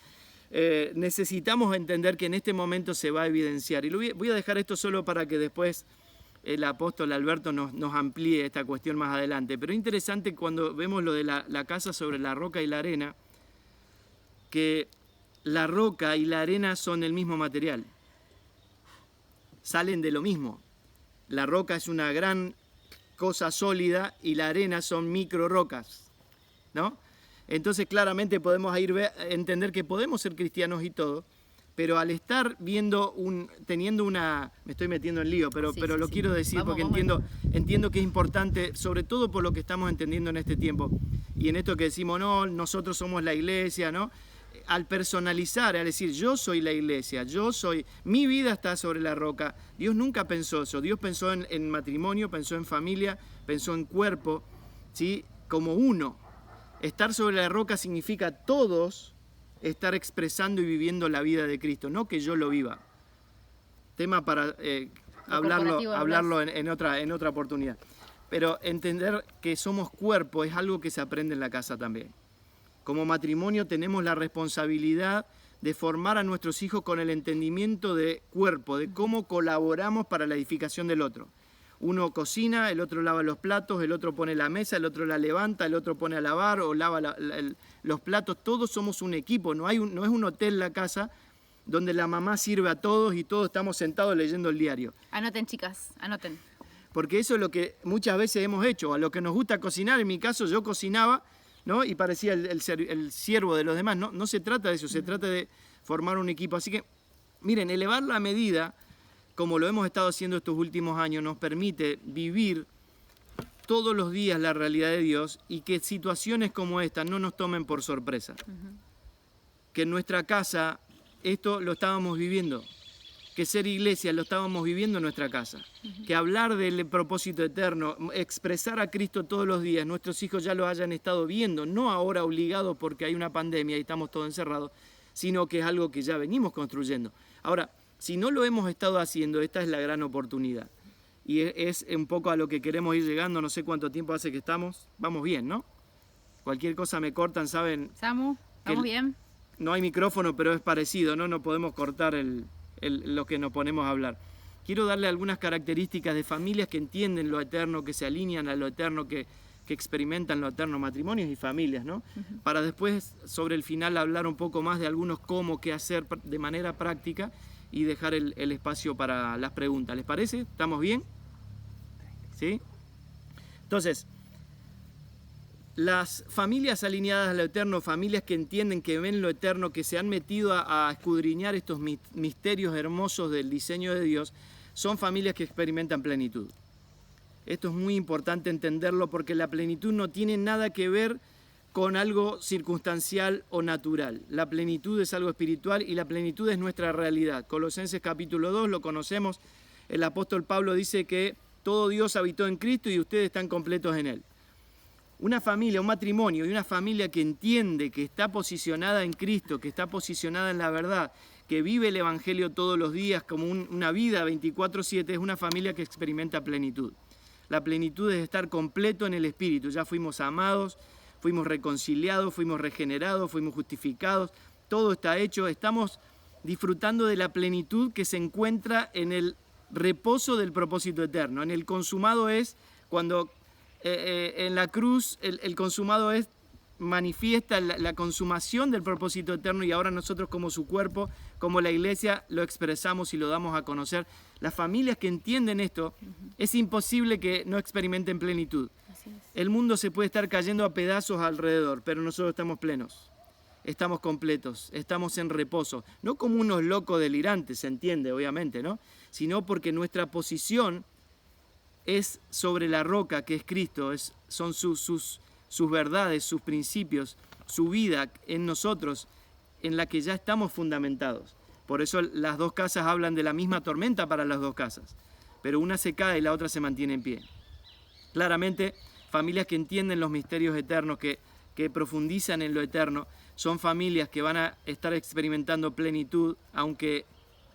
Speaker 2: Necesitamos entender que en este momento se va a evidenciar. Y voy a dejar esto solo para que después el apóstol Alberto nos amplíe esta cuestión más adelante. Pero es interesante cuando vemos lo de la casa sobre la roca y la arena, que la roca y la arena son el mismo material. Salen de lo mismo. La roca es una gran cosa sólida y la arena son micro rocas, ¿no? Entonces claramente podemos entender que podemos ser cristianos y todo, pero al estar teniendo una... Me estoy metiendo en lío, pero lo quiero decir porque entiendo que es importante, sobre todo por lo que estamos entendiendo en este tiempo. Y en esto que decimos, no, nosotros somos la iglesia, ¿no? Al personalizar, al decir, yo soy la iglesia, mi vida está sobre la roca. Dios nunca pensó eso. Dios pensó en matrimonio, pensó en familia, pensó en cuerpo, ¿sí? Como uno. Estar sobre la roca significa todos estar expresando y viviendo la vida de Cristo, no que yo lo viva. Tema para hablarlo en otra oportunidad. Pero entender que somos cuerpo es algo que se aprende en la casa también. Como matrimonio tenemos la responsabilidad de formar a nuestros hijos con el entendimiento de cuerpo, de cómo colaboramos para la edificación del otro. Uno cocina, el otro lava los platos, el otro pone la mesa, el otro la levanta, el otro pone a lavar o lava los platos. Todos somos un equipo, no es un hotel la casa donde la mamá sirve a todos y todos estamos sentados leyendo el diario.
Speaker 5: Anoten, chicas, anoten.
Speaker 2: Porque eso es lo que muchas veces hemos hecho. A lo que nos gusta cocinar, en mi caso yo cocinaba, ¿no? Y parecía el siervo de los demás. No se trata de eso, se trata de formar un equipo. Así que Miren, elevar la medida, como lo hemos estado haciendo estos últimos años, nos permite vivir todos los días la realidad de Dios y que situaciones como esta no nos tomen por sorpresa. Que en nuestra casa esto lo estábamos viviendo, que ser iglesia lo estábamos viviendo en nuestra casa, que hablar del propósito eterno, expresar a Cristo todos los días, nuestros hijos ya lo hayan estado viendo, no ahora obligados porque hay una pandemia y estamos todos encerrados, sino que es algo que ya venimos construyendo. Ahora, si no lo hemos estado haciendo, esta es la gran oportunidad. Y es un poco a lo que queremos ir llegando, no sé cuánto tiempo hace que estamos, vamos bien, ¿no? Cualquier cosa me cortan, ¿saben?
Speaker 5: Samu, ¿vamos bien?
Speaker 2: No hay micrófono, pero es parecido, ¿no? No podemos cortar lo que nos ponemos a hablar. Quiero darle algunas características de familias que entienden lo eterno, que se alinean a lo eterno, que experimentan lo eterno, matrimonios y familias, ¿no? Para después, sobre el final, hablar un poco más de algunos cómo, qué hacer de manera práctica y dejar el espacio para las preguntas. ¿Les parece? ¿Estamos bien? ¿Sí? Entonces, las familias alineadas a lo eterno, familias que entienden, que ven lo eterno, que se han metido a escudriñar estos misterios hermosos del diseño de Dios, son familias que experimentan plenitud. Esto es muy importante entenderlo porque la plenitud no tiene nada que ver con algo circunstancial o natural. La plenitud es algo espiritual y la plenitud es nuestra realidad. Colosenses capítulo 2 lo conocemos. El apóstol Pablo dice que todo Dios habitó en Cristo y ustedes están completos en Él. Una familia, un matrimonio y una familia que entiende, que está posicionada en Cristo, que está posicionada en la verdad, que vive el Evangelio todos los días como una vida 24/7, es una familia que experimenta plenitud. La plenitud es estar completo en el Espíritu. Ya fuimos amados, fuimos reconciliados, fuimos regenerados, fuimos justificados. Todo está hecho. Estamos disfrutando de la plenitud que se encuentra en el reposo del propósito eterno. En el consumado es cuando en la cruz el consumado es manifiesta la consumación del propósito eterno y ahora nosotros como su cuerpo, como la iglesia, lo expresamos y lo damos a conocer. Las familias que entienden esto, es imposible que no experimenten plenitud. El mundo se puede estar cayendo a pedazos alrededor, pero nosotros estamos plenos, estamos completos, estamos en reposo. No como unos locos delirantes, se entiende, obviamente, ¿no? Sino porque nuestra posición es sobre la roca que es Cristo, son sus verdades, sus principios, su vida en nosotros, en la que ya estamos fundamentados. Por eso las dos casas hablan de la misma tormenta para las dos casas, pero una se cae y la otra se mantiene en pie. Claramente, familias que entienden los misterios eternos, que profundizan en lo eterno, son familias que van a estar experimentando plenitud, aunque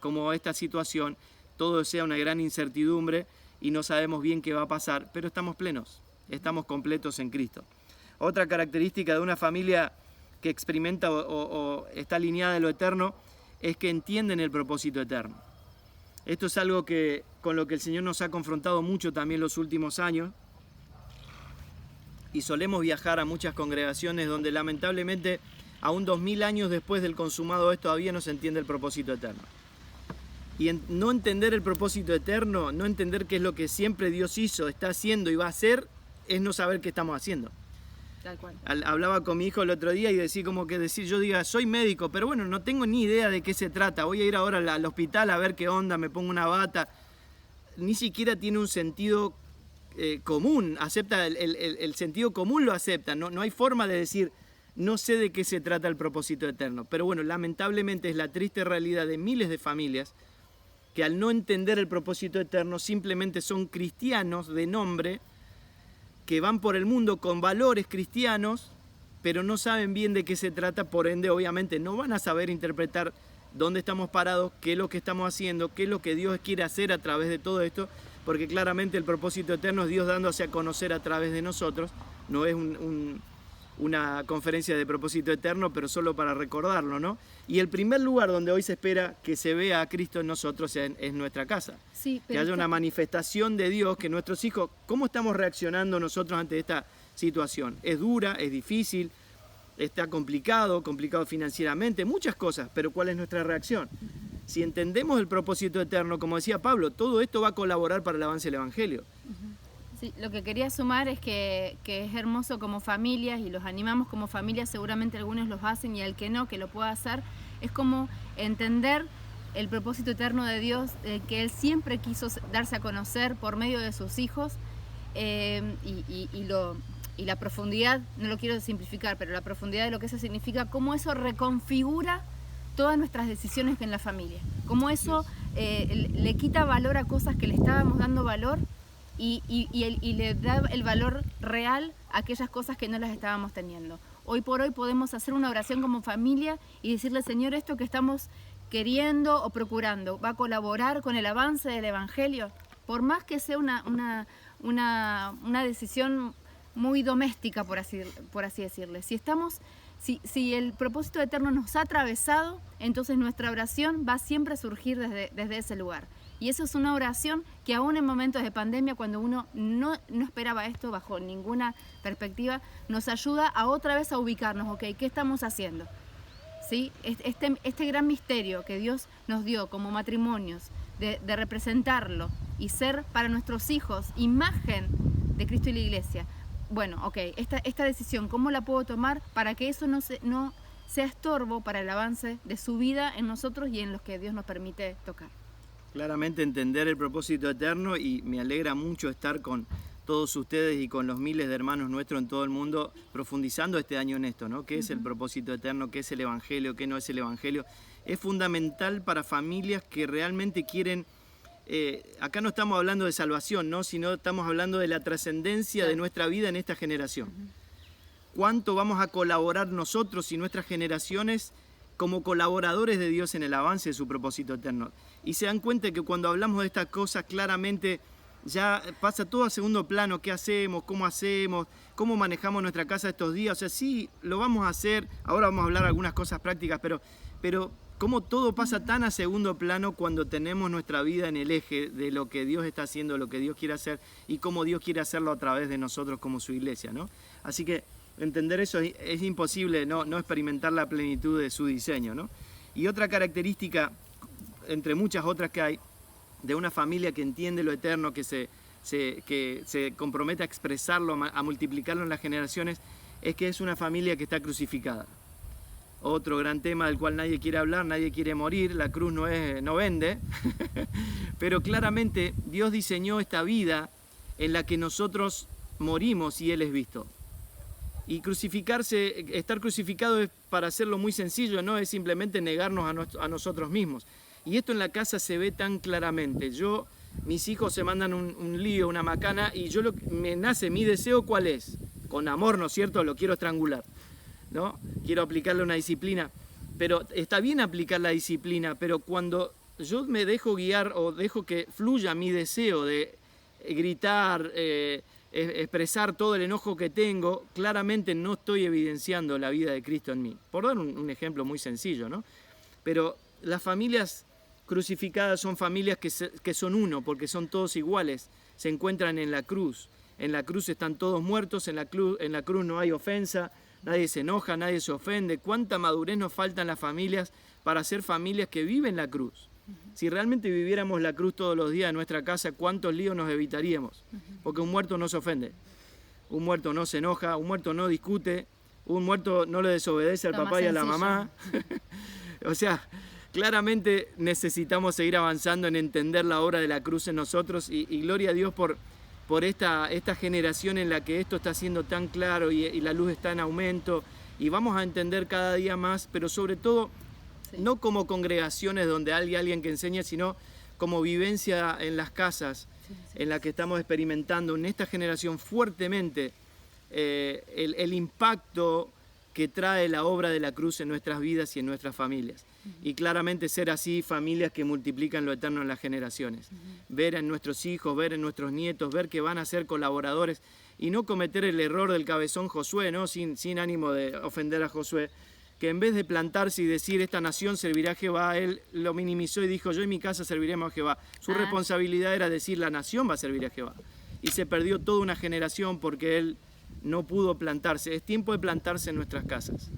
Speaker 2: como esta situación, todo sea una gran incertidumbre y no sabemos bien qué va a pasar, pero estamos plenos, estamos completos en Cristo. Otra característica de una familia que experimenta o está alineada en lo eterno es que entienden el propósito eterno. Esto es algo con lo que el Señor nos ha confrontado mucho también los últimos años y solemos viajar a muchas congregaciones donde lamentablemente aún 2000 años después del consumado esto todavía no se entiende el propósito eterno. Y no entender el propósito eterno, no entender qué es lo que siempre Dios hizo, está haciendo y va a hacer, es no saber qué estamos haciendo.
Speaker 5: Tal cual.
Speaker 2: Hablaba con mi hijo el otro día y yo diga, soy médico, pero bueno, no tengo ni idea de qué se trata. Voy a ir ahora al hospital a ver qué onda, me pongo una bata. Ni siquiera tiene un sentido común, acepta el sentido común lo acepta. No hay forma de decir, no sé de qué se trata el propósito eterno. Pero bueno, lamentablemente es la triste realidad de miles de familias que al no entender el propósito eterno simplemente son cristianos de nombre, que van por el mundo con valores cristianos, pero no saben bien de qué se trata, por ende obviamente no van a saber interpretar dónde estamos parados, qué es lo que estamos haciendo, qué es lo que Dios quiere hacer a través de todo esto, porque claramente el propósito eterno es Dios dándose a conocer a través de nosotros, no es una conferencia de propósito eterno, pero solo para recordarlo, ¿no? Y el primer lugar donde hoy se espera que se vea a Cristo en nosotros es nuestra casa.
Speaker 5: Sí,
Speaker 2: que haya una manifestación de Dios, que nuestros hijos, ¿cómo estamos reaccionando nosotros ante esta situación? Es dura, es difícil, está complicado financieramente, muchas cosas, pero ¿cuál es nuestra reacción? Si entendemos el propósito eterno, como decía Pablo, todo esto va a colaborar para el avance del Evangelio.
Speaker 5: Sí, lo que quería sumar es que es hermoso como familias y los animamos como familias, seguramente algunos los hacen y el que no, que lo pueda hacer, es como entender el propósito eterno de Dios, que Él siempre quiso darse a conocer por medio de sus hijos, y la profundidad, no lo quiero simplificar, pero la profundidad de lo que eso significa, cómo eso reconfigura todas nuestras decisiones en la familia, cómo eso le quita valor a cosas que le estábamos dando valor y le da el valor real a aquellas cosas que no las estábamos teniendo. Hoy por hoy podemos hacer una oración como familia y decirle: Señor, esto que estamos queriendo o procurando, ¿va a colaborar con el avance del Evangelio? Por más que sea una decisión muy doméstica, por así decirle. Si el propósito eterno nos ha atravesado, entonces nuestra oración va siempre a surgir desde ese lugar. Y eso es una oración que aún en momentos de pandemia, cuando uno no esperaba esto bajo ninguna perspectiva, nos ayuda a otra vez a ubicarnos. Ok, ¿qué estamos haciendo? ¿Sí? Este gran misterio que Dios nos dio como matrimonios, de representarlo y ser para nuestros hijos imagen de Cristo y la Iglesia. Bueno, ok, esta decisión, ¿cómo la puedo tomar para que eso no sea estorbo para el avance de su vida en nosotros y en los que Dios nos permite tocar?
Speaker 2: Claramente entender el propósito eterno, y me alegra mucho estar con todos ustedes y con los miles de hermanos nuestros en todo el mundo profundizando este año en esto, ¿no? ¿Qué es el propósito eterno? ¿Qué es el Evangelio? ¿Qué no es el Evangelio? Es fundamental para familias que realmente quieren... acá no estamos hablando de salvación, ¿no? Sino estamos hablando de la trascendencia de nuestra vida en esta generación. ¿Cuánto vamos a colaborar nosotros y nuestras generaciones como colaboradores de Dios en el avance de su propósito eterno? Y se dan cuenta que cuando hablamos de estas cosas, claramente ya pasa todo a segundo plano. ¿Qué hacemos? ¿Cómo manejamos nuestra casa estos días? O sea, sí, lo vamos a hacer. Ahora vamos a hablar de algunas cosas prácticas, pero cómo todo pasa tan a segundo plano cuando tenemos nuestra vida en el eje de lo que Dios está haciendo, lo que Dios quiere hacer y cómo Dios quiere hacerlo a través de nosotros como su iglesia, ¿no? Así que entender eso es imposible, no experimentar la plenitud de su diseño, ¿no? Y otra característica, entre muchas otras que hay, de una familia que entiende lo eterno, que se compromete a expresarlo, a multiplicarlo en las generaciones, es que es una familia que está crucificada. Otro gran tema del cual nadie quiere hablar, nadie quiere morir, la cruz no vende, pero claramente Dios diseñó esta vida en la que nosotros morimos y Él es visto. Y estar crucificado es, para hacerlo muy sencillo, no es simplemente negarnos a nosotros mismos. Y esto en la casa se ve tan claramente. Mis hijos se mandan un lío, una macana, y me nace mi deseo, ¿cuál es? Con amor, ¿no es cierto? Lo quiero estrangular, ¿no? Quiero aplicarle una disciplina. Pero está bien aplicar la disciplina, pero cuando yo me dejo guiar o dejo que fluya mi deseo de gritar, expresar todo el enojo que tengo, claramente no estoy evidenciando la vida de Cristo en mí. Por dar un ejemplo muy sencillo, ¿no? Pero las familias crucificadas son familias que son uno, porque son todos iguales, se encuentran en la cruz. En la cruz están todos muertos, en la cruz no hay ofensa, nadie se enoja, nadie se ofende. ¿Cuánta madurez nos falta en las familias para ser familias que viven la cruz? Si realmente viviéramos la cruz todos los días en nuestra casa, ¿cuántos líos nos evitaríamos? Porque un muerto no se ofende, un muerto no se enoja, un muerto no discute, un muerto no le desobedece al papá y a la mamá. O sea, claramente necesitamos seguir avanzando en entender la obra de la cruz en nosotros, y gloria a Dios por esta generación en la que esto está siendo tan claro y la luz está en aumento, y vamos a entender cada día más, pero sobre todo no como congregaciones donde hay alguien que enseña, sino como vivencia en las casas en la que estamos experimentando en esta generación fuertemente el impacto que trae la obra de la cruz en nuestras vidas y en nuestras familias. Y claramente ser así familias que multiplican lo eterno en las generaciones. Ver en nuestros hijos, ver en nuestros nietos, ver que van a ser colaboradores y no cometer el error del cabezón Josué, ¿no? Sin ánimo de ofender a Josué, que en vez de plantarse y decir esta nación servirá a Jehová, él lo minimizó y dijo: yo y mi casa serviremos a Jehová. Su responsabilidad era decir: la nación va a servir a Jehová. Y se perdió toda una generación porque él no pudo plantarse. Es tiempo de plantarse en nuestras casas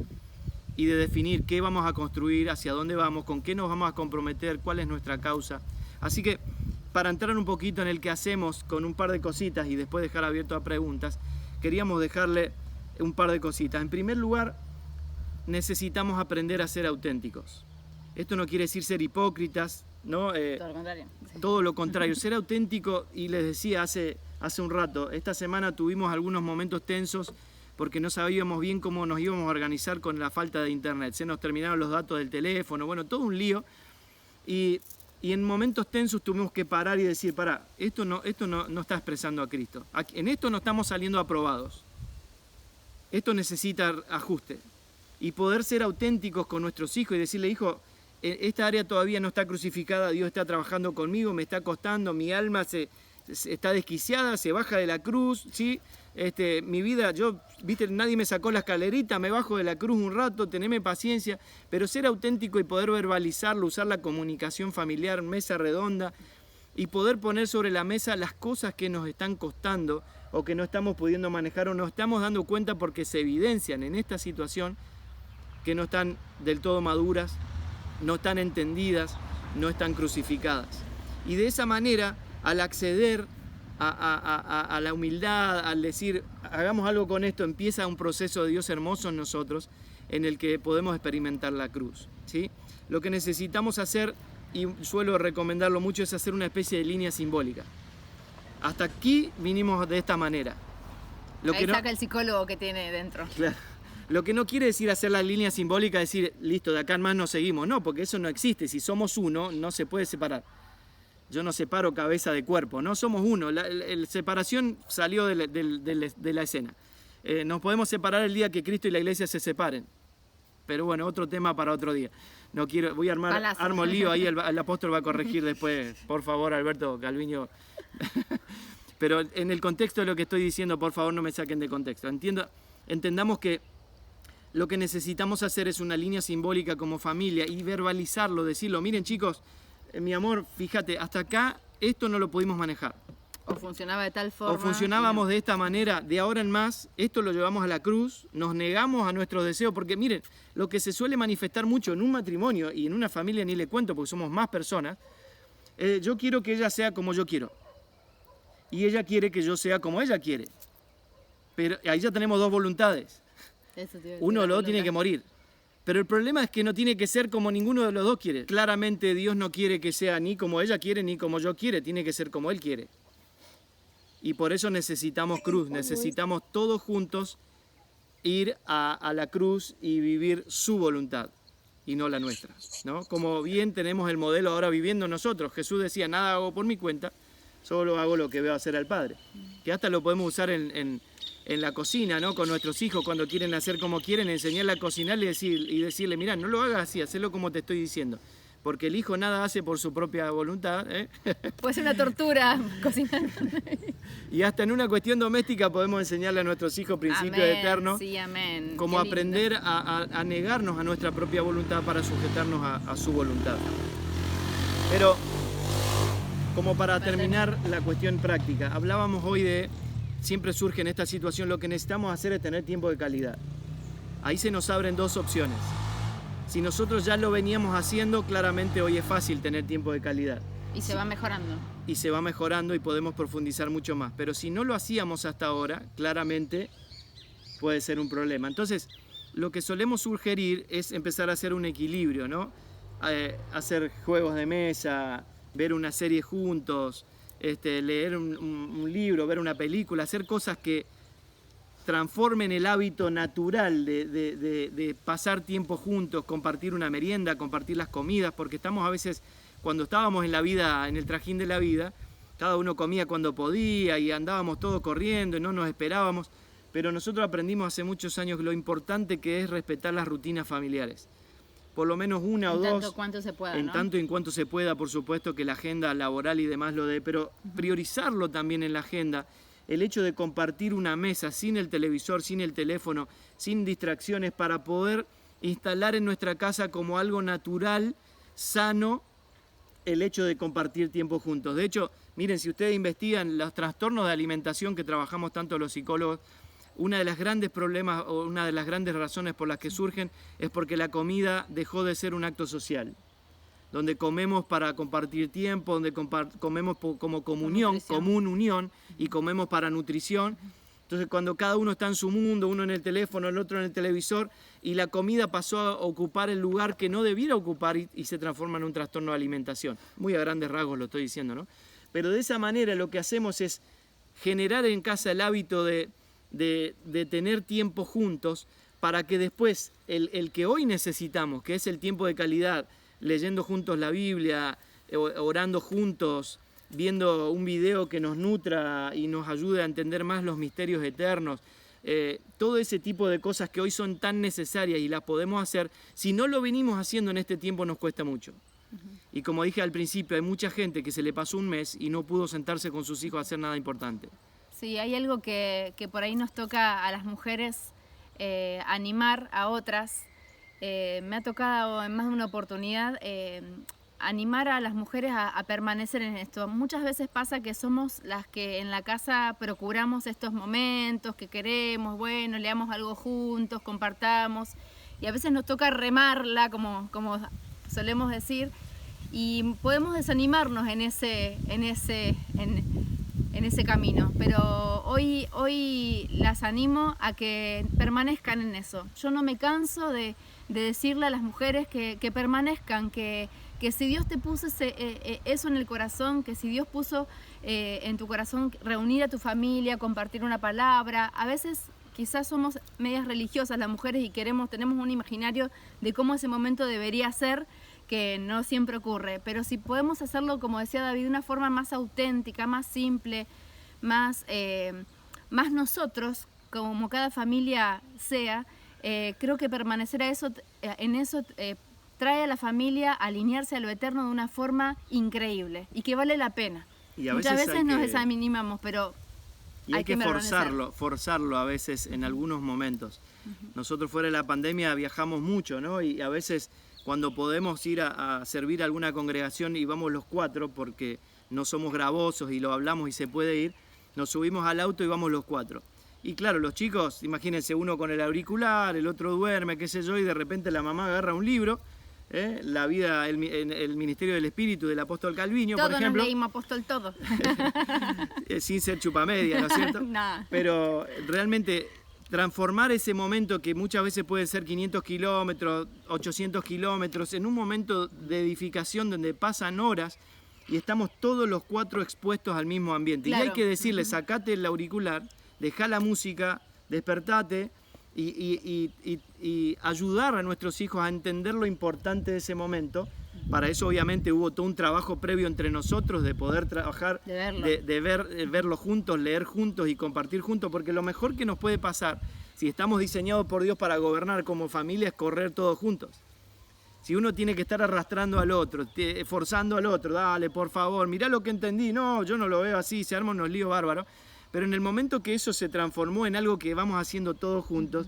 Speaker 2: y de definir qué vamos a construir, hacia dónde vamos, con qué nos vamos a comprometer, cuál es nuestra causa. Así que, para entrar un poquito en el que hacemos con un par de cositas y después dejar abierto a preguntas, queríamos dejarle un par de cositas. En primer lugar, necesitamos aprender a ser auténticos. Esto no quiere decir ser hipócritas, ¿no?
Speaker 5: Todo lo contrario.
Speaker 2: Todo lo contrario, ser auténtico. Y les decía hace un rato, esta semana tuvimos algunos momentos tensos porque no sabíamos bien cómo nos íbamos a organizar con la falta de internet. Se nos terminaron los datos del teléfono, bueno, todo un lío. Y en momentos tensos tuvimos que parar y decir, pará, esto no está expresando a Cristo. En esto no estamos saliendo aprobados. Esto necesita ajuste. Y poder ser auténticos con nuestros hijos y decirle, hijo, esta área todavía no está crucificada, Dios está trabajando conmigo, me está costando, mi alma está desquiciada, se baja de la cruz, ¿sí? Mi vida, nadie me sacó la escalerita, me bajo de la cruz un rato, teneme paciencia, pero ser auténtico y poder verbalizarlo, usar la comunicación familiar, mesa redonda, y poder poner sobre la mesa las cosas que nos están costando o que no estamos pudiendo manejar o no estamos dando cuenta porque se evidencian en esta situación que no están del todo maduras, no están entendidas, no están crucificadas. Y de esa manera, al acceder a la humildad, al decir, hagamos algo con esto, empieza un proceso de Dios hermoso en nosotros, en el que podemos experimentar la cruz, ¿sí? Lo que necesitamos hacer, y suelo recomendarlo mucho, es hacer una especie de línea simbólica. Hasta aquí vinimos de esta manera.
Speaker 5: Ahí saca el psicólogo que tiene dentro.
Speaker 2: Claro. Lo que no quiere decir hacer la línea simbólica, decir, listo, de acá en más nos seguimos. No, porque eso no existe. Si somos uno, no se puede separar. Yo no separo cabeza de cuerpo, no somos uno. La separación salió de la escena. Nos podemos separar el día que Cristo y la iglesia se separen. Pero bueno, otro tema para otro día. No quiero, voy a armo lío ahí, el apóstol va a corregir después. Por favor, Alberto Calviño. Pero en el contexto de lo que estoy diciendo, por favor, no me saquen de contexto. Entendamos que lo que necesitamos hacer es una línea simbólica como familia y verbalizarlo, decirlo. Miren, chicos, mi amor, fíjate, hasta acá esto no lo pudimos manejar.
Speaker 5: O funcionaba de tal forma.
Speaker 2: O funcionábamos de esta manera, de ahora en más, esto lo llevamos a la cruz, nos negamos a nuestros deseos, porque miren, lo que se suele manifestar mucho en un matrimonio y en una familia, ni le cuento porque somos más personas, yo quiero que ella sea como yo quiero. Y ella quiere que yo sea como ella quiere. Pero ahí ya tenemos dos voluntades. Uno de los dos tiene que morir. Pero el problema es que no tiene que ser como ninguno de los dos quiere. Claramente Dios no quiere que sea ni como ella quiere ni como yo quiere. Tiene que ser como Él quiere. Y por eso necesitamos cruz. Necesitamos todos juntos ir a la cruz y vivir su voluntad y no la nuestra, ¿no? Como bien tenemos el modelo ahora viviendo nosotros. Jesús decía, nada hago por mi cuenta, solo hago lo que veo hacer al Padre. Que hasta lo podemos usar en la cocina, ¿no? Con nuestros hijos cuando quieren hacer como quieren, enseñarle a cocinar y decirle, mirá, no lo hagas así, hacelo como te estoy diciendo. Porque el hijo nada hace por su propia voluntad.
Speaker 5: Puede ser una tortura cocinar.
Speaker 2: Y hasta en una cuestión doméstica podemos enseñarle a nuestros hijos principios eternos.
Speaker 5: Sí, amén.
Speaker 2: Como aprender a negarnos a nuestra propia voluntad para sujetarnos a su voluntad. Pero, como para terminar la cuestión práctica, hablábamos hoy de, siempre surge en esta situación, lo que necesitamos hacer es tener tiempo de calidad. Ahí se nos abren dos opciones. Si nosotros ya lo veníamos haciendo, claramente hoy es fácil tener tiempo de calidad.
Speaker 5: Y se va mejorando.
Speaker 2: Y se va mejorando y podemos profundizar mucho más. Pero si no lo hacíamos hasta ahora, claramente puede ser un problema. Entonces, lo que solemos sugerir es empezar a hacer un equilibrio, ¿no? Hacer juegos de mesa, ver una serie juntos, leer un libro, ver una película, hacer cosas que transformen el hábito natural de pasar tiempo juntos, compartir una merienda, compartir las comidas, porque estamos a veces, cuando estábamos en la vida, en el trajín de la vida, cada uno comía cuando podía y andábamos todos corriendo y no nos esperábamos, pero nosotros aprendimos hace muchos años lo importante que es respetar las rutinas familiares. Por lo menos una o dos.
Speaker 5: En tanto cuanto se pueda,
Speaker 2: en tanto y en cuanto se pueda, por supuesto que la agenda laboral y demás lo dé, pero priorizarlo también en la agenda. El hecho de compartir una mesa sin el televisor, sin el teléfono, sin distracciones, para poder instalar en nuestra casa como algo natural, sano, el hecho de compartir tiempo juntos. De hecho, miren, si ustedes investigan los trastornos de alimentación que trabajamos tanto los psicólogos, una de las grandes problemas o una de las grandes razones por las que surgen es porque la comida dejó de ser un acto social, donde comemos para compartir tiempo, donde comemos como comunión, común unión, y comemos para nutrición, Entonces cuando cada uno está en su mundo, uno en el teléfono, el otro en el televisor, y la comida pasó a ocupar el lugar que no debiera ocupar y se transforma en un trastorno de alimentación. Muy a grandes rasgos lo estoy diciendo, ¿no? Pero de esa manera lo que hacemos es generar en casa el hábito de tener tiempo juntos para que después el que hoy necesitamos, que es el tiempo de calidad, leyendo juntos la Biblia, orando juntos, viendo un video que nos nutra y nos ayude a entender más los misterios eternos, todo ese tipo de cosas que hoy son tan necesarias y las podemos hacer, si no lo venimos haciendo en este tiempo nos cuesta mucho. Y como dije al principio, hay mucha gente que se le pasó un mes y no pudo sentarse con sus hijos a hacer nada importante.
Speaker 5: Sí, hay algo que por ahí nos toca a las mujeres animar a otras. Me ha tocado en más de una oportunidad animar a las mujeres a permanecer en esto. Muchas veces pasa que somos las que en la casa procuramos estos momentos que queremos, bueno, leamos algo juntos, compartamos, y a veces nos toca remarla, como solemos decir, y podemos desanimarnos en ese camino, pero hoy las animo a que permanezcan en eso. Yo no me canso de decirle a las mujeres que permanezcan, que si Dios te puso eso en el corazón, que si Dios puso en tu corazón reunir a tu familia, compartir una palabra. A veces quizás somos medias religiosas las mujeres y tenemos un imaginario de cómo ese momento debería ser, que no siempre ocurre, pero si podemos hacerlo, como decía David, de una forma más auténtica, más simple, más nosotros, como cada familia sea, creo que permanecer en eso trae a la familia a alinearse a lo eterno de una forma increíble y que vale la pena.
Speaker 2: Y
Speaker 5: muchas veces nos desanimamos, pero
Speaker 2: hay que forzarlo a veces en algunos momentos. Nosotros fuera de la pandemia viajamos mucho, ¿no? Y a veces cuando podemos ir a servir a alguna congregación y vamos los 4 porque no somos gravosos y lo hablamos y se puede ir, nos subimos al auto y vamos los 4. Y claro, los chicos, imagínense, uno con el auricular, el otro duerme, qué sé yo, y de repente la mamá agarra un libro, la vida, el ministerio del espíritu del apóstol Calviño, por ejemplo. Todos
Speaker 5: nos leímos, apóstol, todo.
Speaker 2: Sin ser chupamedia, ¿no es cierto?
Speaker 5: Nah.
Speaker 2: Pero realmente transformar ese momento que muchas veces puede ser 500 kilómetros, 800 kilómetros, en un momento de edificación donde pasan horas y estamos todos los 4 expuestos al mismo ambiente. Claro. Y hay que decirle, sacate el auricular, dejá la música, despertate y ayudar a nuestros hijos a entender lo importante de ese momento. Para eso obviamente hubo todo un trabajo previo entre nosotros de poder trabajar, de verlo juntos, leer juntos y compartir juntos, porque lo mejor que nos puede pasar, si estamos diseñados por Dios para gobernar como familia, es correr todos juntos. Si uno tiene que estar arrastrando al otro, forzando al otro, dale, por favor, mirá lo que entendí, no, yo no lo veo así, se arman unos líos bárbaros. Pero en el momento que eso se transformó en algo que vamos haciendo todos juntos,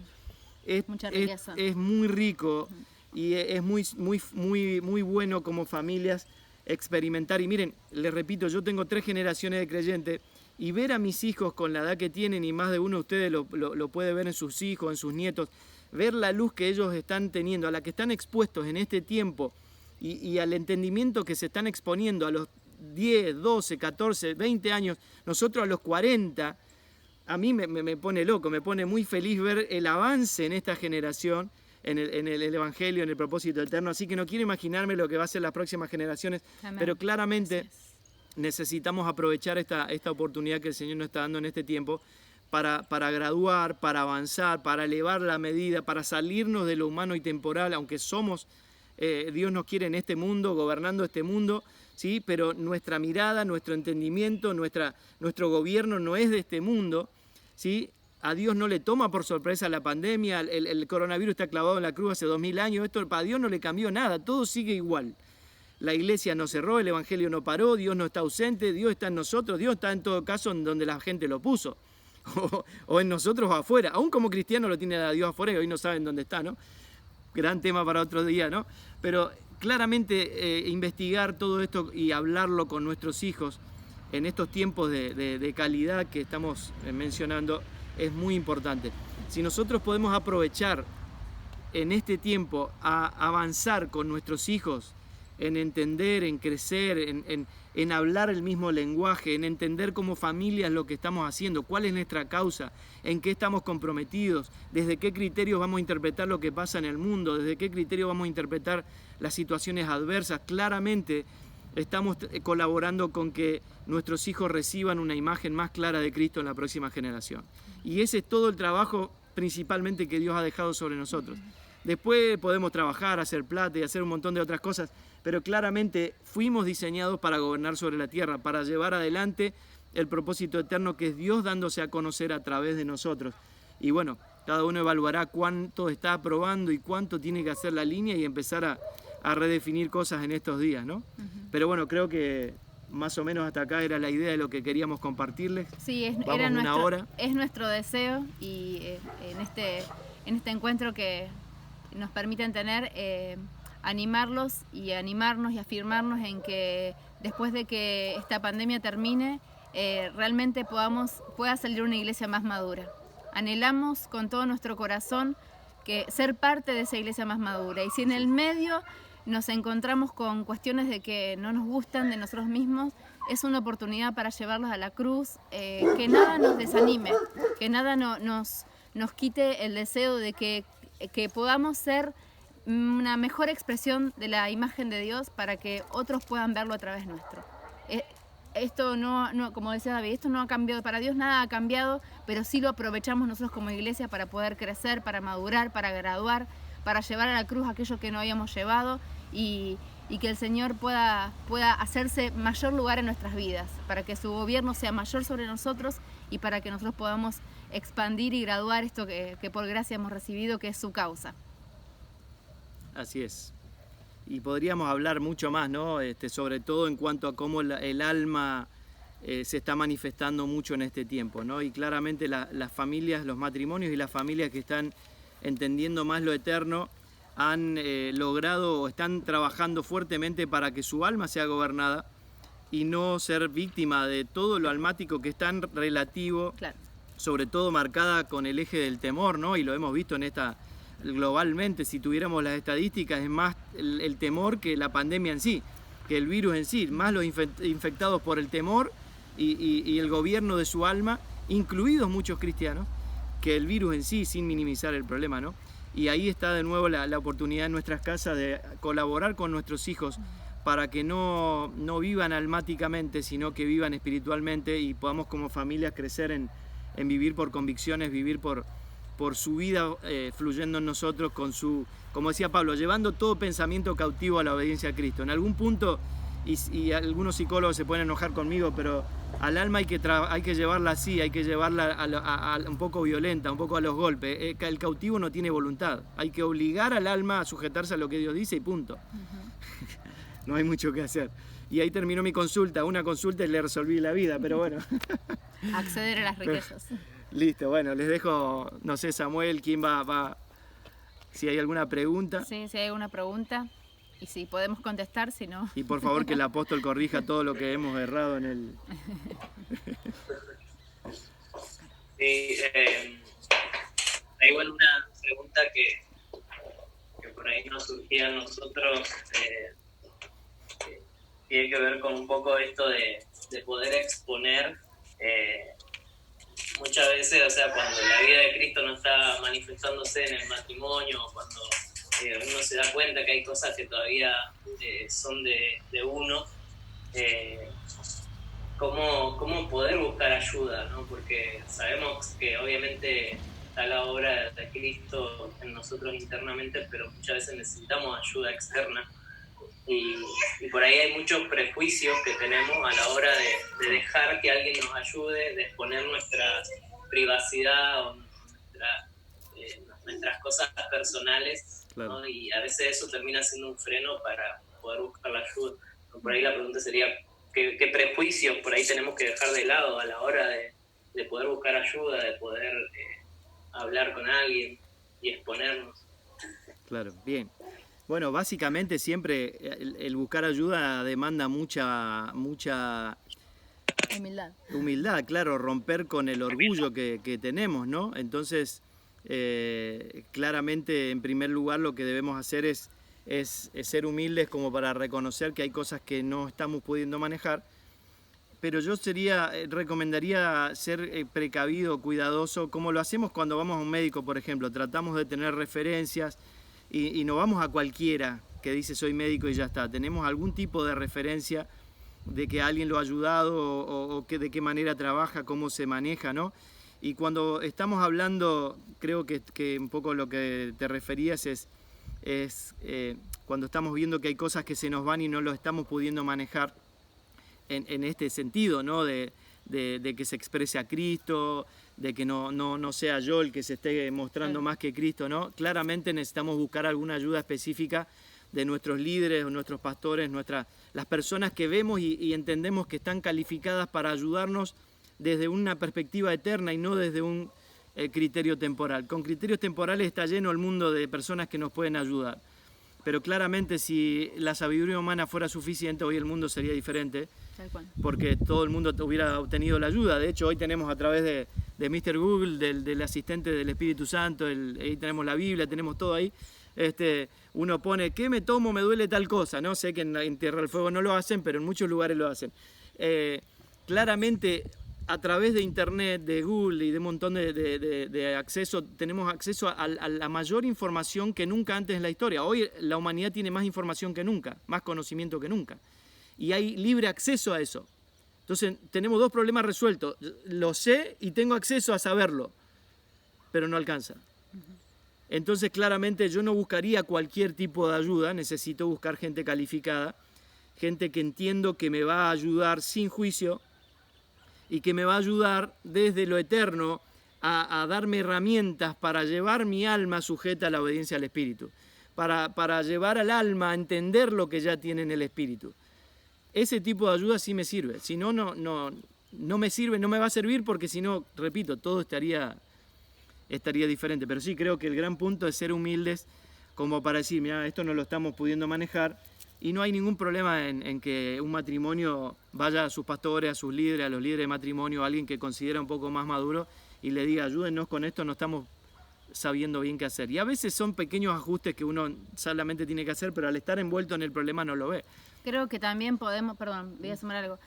Speaker 2: es muy rico y es muy bueno como familias experimentar. Y miren, les repito, yo tengo 3 generaciones de creyentes y ver a mis hijos con la edad que tienen, y más de uno de ustedes lo puede ver en sus hijos, en sus nietos, ver la luz que ellos están teniendo, a la que están expuestos en este tiempo y al entendimiento que se están exponiendo a los 10, 12, 14, 20 años, nosotros a los 40, a mí me pone loco, me pone muy feliz ver el avance en esta generación, en el Evangelio, en el propósito eterno, así que no quiero imaginarme lo que va a ser las próximas generaciones. Amén. Pero claramente necesitamos aprovechar esta oportunidad que el Señor nos está dando en este tiempo para graduar, para avanzar, para elevar la medida, para salirnos de lo humano y temporal, aunque somos, Dios nos quiere en este mundo, gobernando este mundo, ¿sí? Pero nuestra mirada, nuestro entendimiento, nuestro gobierno no es de este mundo, ¿sí? A Dios no le toma por sorpresa la pandemia, el coronavirus está clavado en la cruz hace 2000 años, esto para Dios no le cambió nada, todo sigue igual. La iglesia no cerró, el evangelio no paró, Dios no está ausente, Dios está en nosotros, Dios está en todo caso en donde la gente lo puso, o en nosotros o afuera. Aún como cristianos lo tiene a Dios afuera y hoy no saben dónde está, ¿no? Gran tema para otro día, ¿no? Pero claramente investigar todo esto y hablarlo con nuestros hijos en estos tiempos de calidad que estamos mencionando es muy importante. Si nosotros podemos aprovechar en este tiempo a avanzar con nuestros hijos en entender, en crecer, en hablar el mismo lenguaje, en entender como familias lo que estamos haciendo, cuál es nuestra causa, en qué estamos comprometidos, desde qué criterios vamos a interpretar lo que pasa en el mundo, desde qué criterio vamos a interpretar las situaciones adversas. Claramente estamos colaborando con que nuestros hijos reciban una imagen más clara de Cristo en la próxima generación. Y ese es todo el trabajo principalmente que Dios ha dejado sobre nosotros. Después podemos trabajar, hacer plata y hacer un montón de otras cosas, pero claramente fuimos diseñados para gobernar sobre la tierra, para llevar adelante el propósito eterno que es Dios dándose a conocer a través de nosotros. Y bueno, cada uno evaluará cuánto está aprobando y cuánto tiene que hacer la línea y empezar a redefinir cosas en estos días, ¿no? Pero bueno, creo que más o menos hasta acá era la idea de lo que queríamos compartirles.
Speaker 5: Sí,
Speaker 2: hora.
Speaker 5: Es nuestro deseo y en este encuentro que nos permiten tener, animarlos y animarnos y afirmarnos en que después de que esta pandemia termine, realmente pueda salir una iglesia más madura. Anhelamos con todo nuestro corazón que ser parte de esa iglesia más madura. Y si en el medio nos encontramos con cuestiones de que no nos gustan de nosotros mismos, es una oportunidad para llevarlos a la cruz, que nada nos desanime, que nada nos quite el deseo de que podamos ser una mejor expresión de la imagen de Dios para que otros puedan verlo a través nuestro. Esto no, como decía David, esto no ha cambiado, para Dios nada ha cambiado, pero sí lo aprovechamos nosotros como iglesia para poder crecer, para madurar, para graduar, para llevar a la cruz aquello que no habíamos llevado y que el Señor pueda hacerse mayor lugar en nuestras vidas, para que su gobierno sea mayor sobre nosotros y para que nosotros podamos expandir y graduar esto que por gracia hemos recibido, que es su causa.
Speaker 2: Así es. Y podríamos hablar mucho más, ¿no? Sobre todo en cuanto a cómo el alma se está manifestando mucho en este tiempo, ¿no? Y claramente las familias, los matrimonios y las familias que están entendiendo más lo eterno han logrado o están trabajando fuertemente para que su alma sea gobernada y no ser víctima de todo lo almático que es tan relativo,
Speaker 5: Claro.
Speaker 2: Sobre todo marcada con el eje del temor, ¿no? Y lo hemos visto globalmente, si tuviéramos las estadísticas, es más el temor que la pandemia en sí, que el virus en sí, más los infectados por el temor y el gobierno de su alma, incluidos muchos cristianos, que el virus en sí, sin minimizar el problema, ¿no? Y ahí está de nuevo la oportunidad en nuestras casas de colaborar con nuestros hijos para que no vivan almáticamente, sino que vivan espiritualmente y podamos como familias crecer en vivir por convicciones, vivir por su vida fluyendo en nosotros con como decía Pablo, llevando todo pensamiento cautivo a la obediencia a Cristo. En algún punto, y algunos psicólogos se pueden enojar conmigo, pero al alma hay que llevarla así, hay que llevarla un poco violenta, un poco a los golpes. El cautivo no tiene voluntad, hay que obligar al alma a sujetarse a lo que Dios dice y punto. No hay mucho que hacer. Y ahí terminó mi consulta, una consulta y le resolví la vida, pero bueno.
Speaker 5: Acceder a las riquezas.
Speaker 2: Listo, bueno, les dejo, no sé, Samuel, quién va, si hay alguna pregunta.
Speaker 5: Sí, si hay alguna pregunta y si podemos contestar, si no.
Speaker 2: Y por favor que el apóstol corrija todo lo que hemos errado en el...
Speaker 1: Sí, hay bueno, una pregunta que por ahí nos surgía a nosotros, tiene que ver con un poco esto de poder exponer muchas veces, o sea, cuando la vida de Cristo no está manifestándose en el matrimonio, cuando uno se da cuenta que hay cosas que todavía son de uno, cómo poder buscar ayuda, ¿no? Porque sabemos que obviamente está la obra de Cristo en nosotros internamente, pero muchas veces necesitamos ayuda externa. Y por ahí hay muchos prejuicios que tenemos a la hora de dejar que alguien nos ayude, de exponer nuestra privacidad o nuestras cosas personales,
Speaker 2: Claro.
Speaker 1: ¿no? Y a veces eso termina siendo un freno para poder buscar la ayuda. Por ahí la pregunta sería, ¿qué prejuicios por ahí tenemos que dejar de lado a la hora de poder buscar ayuda, de poder hablar con alguien y exponernos?
Speaker 2: Claro, bien. Bueno, básicamente siempre el buscar ayuda demanda mucha humildad, claro, romper con el orgullo que tenemos, ¿no? Entonces, claramente, en primer lugar, lo que debemos hacer es es ser humildes como para reconocer que hay cosas que no estamos pudiendo manejar. Pero yo recomendaría ser precavido, cuidadoso, como lo hacemos cuando vamos a un médico, por ejemplo. Tratamos de tener referencias y no vamos a cualquiera que dice soy médico y ya está. Tenemos algún tipo de referencia de que alguien lo ha ayudado o de qué manera trabaja, cómo se maneja, ¿no? Y cuando estamos hablando, creo que un poco lo que te referías es cuando estamos viendo que hay cosas que se nos van y no lo estamos pudiendo manejar en este sentido, ¿no? De que se exprese a Cristo, de que no sea yo el que se esté mostrando más que Cristo, ¿no? Claramente necesitamos buscar alguna ayuda específica de nuestros líderes o nuestros pastores, las personas que vemos y entendemos que están calificadas para ayudarnos desde una perspectiva eterna y no desde un criterio temporal. Con criterios temporales está lleno el mundo de personas que nos pueden ayudar, pero claramente si la sabiduría humana fuera suficiente, hoy el mundo sería diferente, porque todo el mundo hubiera obtenido la ayuda. De hecho, hoy tenemos a través de Mr. Google, del asistente del Espíritu Santo, ahí tenemos la Biblia, tenemos todo ahí. Uno pone, ¿qué me tomo? Me duele tal cosa, ¿no? Sé que en Tierra del Fuego no lo hacen, pero en muchos lugares lo hacen. Claramente, a través de Internet, de Google y de un montón de acceso, tenemos acceso a la mayor información que nunca antes en la historia. Hoy la humanidad tiene más información que nunca, más conocimiento que nunca. Y hay libre acceso a eso. Entonces, tenemos dos problemas resueltos. Lo sé y tengo acceso a saberlo, pero no alcanza. Entonces, claramente, yo no buscaría cualquier tipo de ayuda, necesito buscar gente calificada, gente que entiendo que me va a ayudar sin juicio y que me va a ayudar desde lo eterno a darme herramientas para llevar mi alma sujeta a la obediencia al Espíritu, para llevar al alma a entender lo que ya tiene en el Espíritu. Ese tipo de ayuda sí me sirve, si no, no me sirve, no me va a servir porque si no, repito, todo estaría diferente. Pero sí creo que el gran punto es ser humildes como para decir, mira, esto no lo estamos pudiendo manejar y no hay ningún problema en que un matrimonio vaya a sus pastores, a sus líderes, a los líderes de matrimonio, a alguien que considera un poco más maduro y le diga, ayúdennos con esto, no estamos sabiendo bien qué hacer. Y a veces son pequeños ajustes que uno solamente tiene que hacer, pero al estar envuelto en el problema no lo ve.
Speaker 5: Creo que también podemos, voy a sumar algo,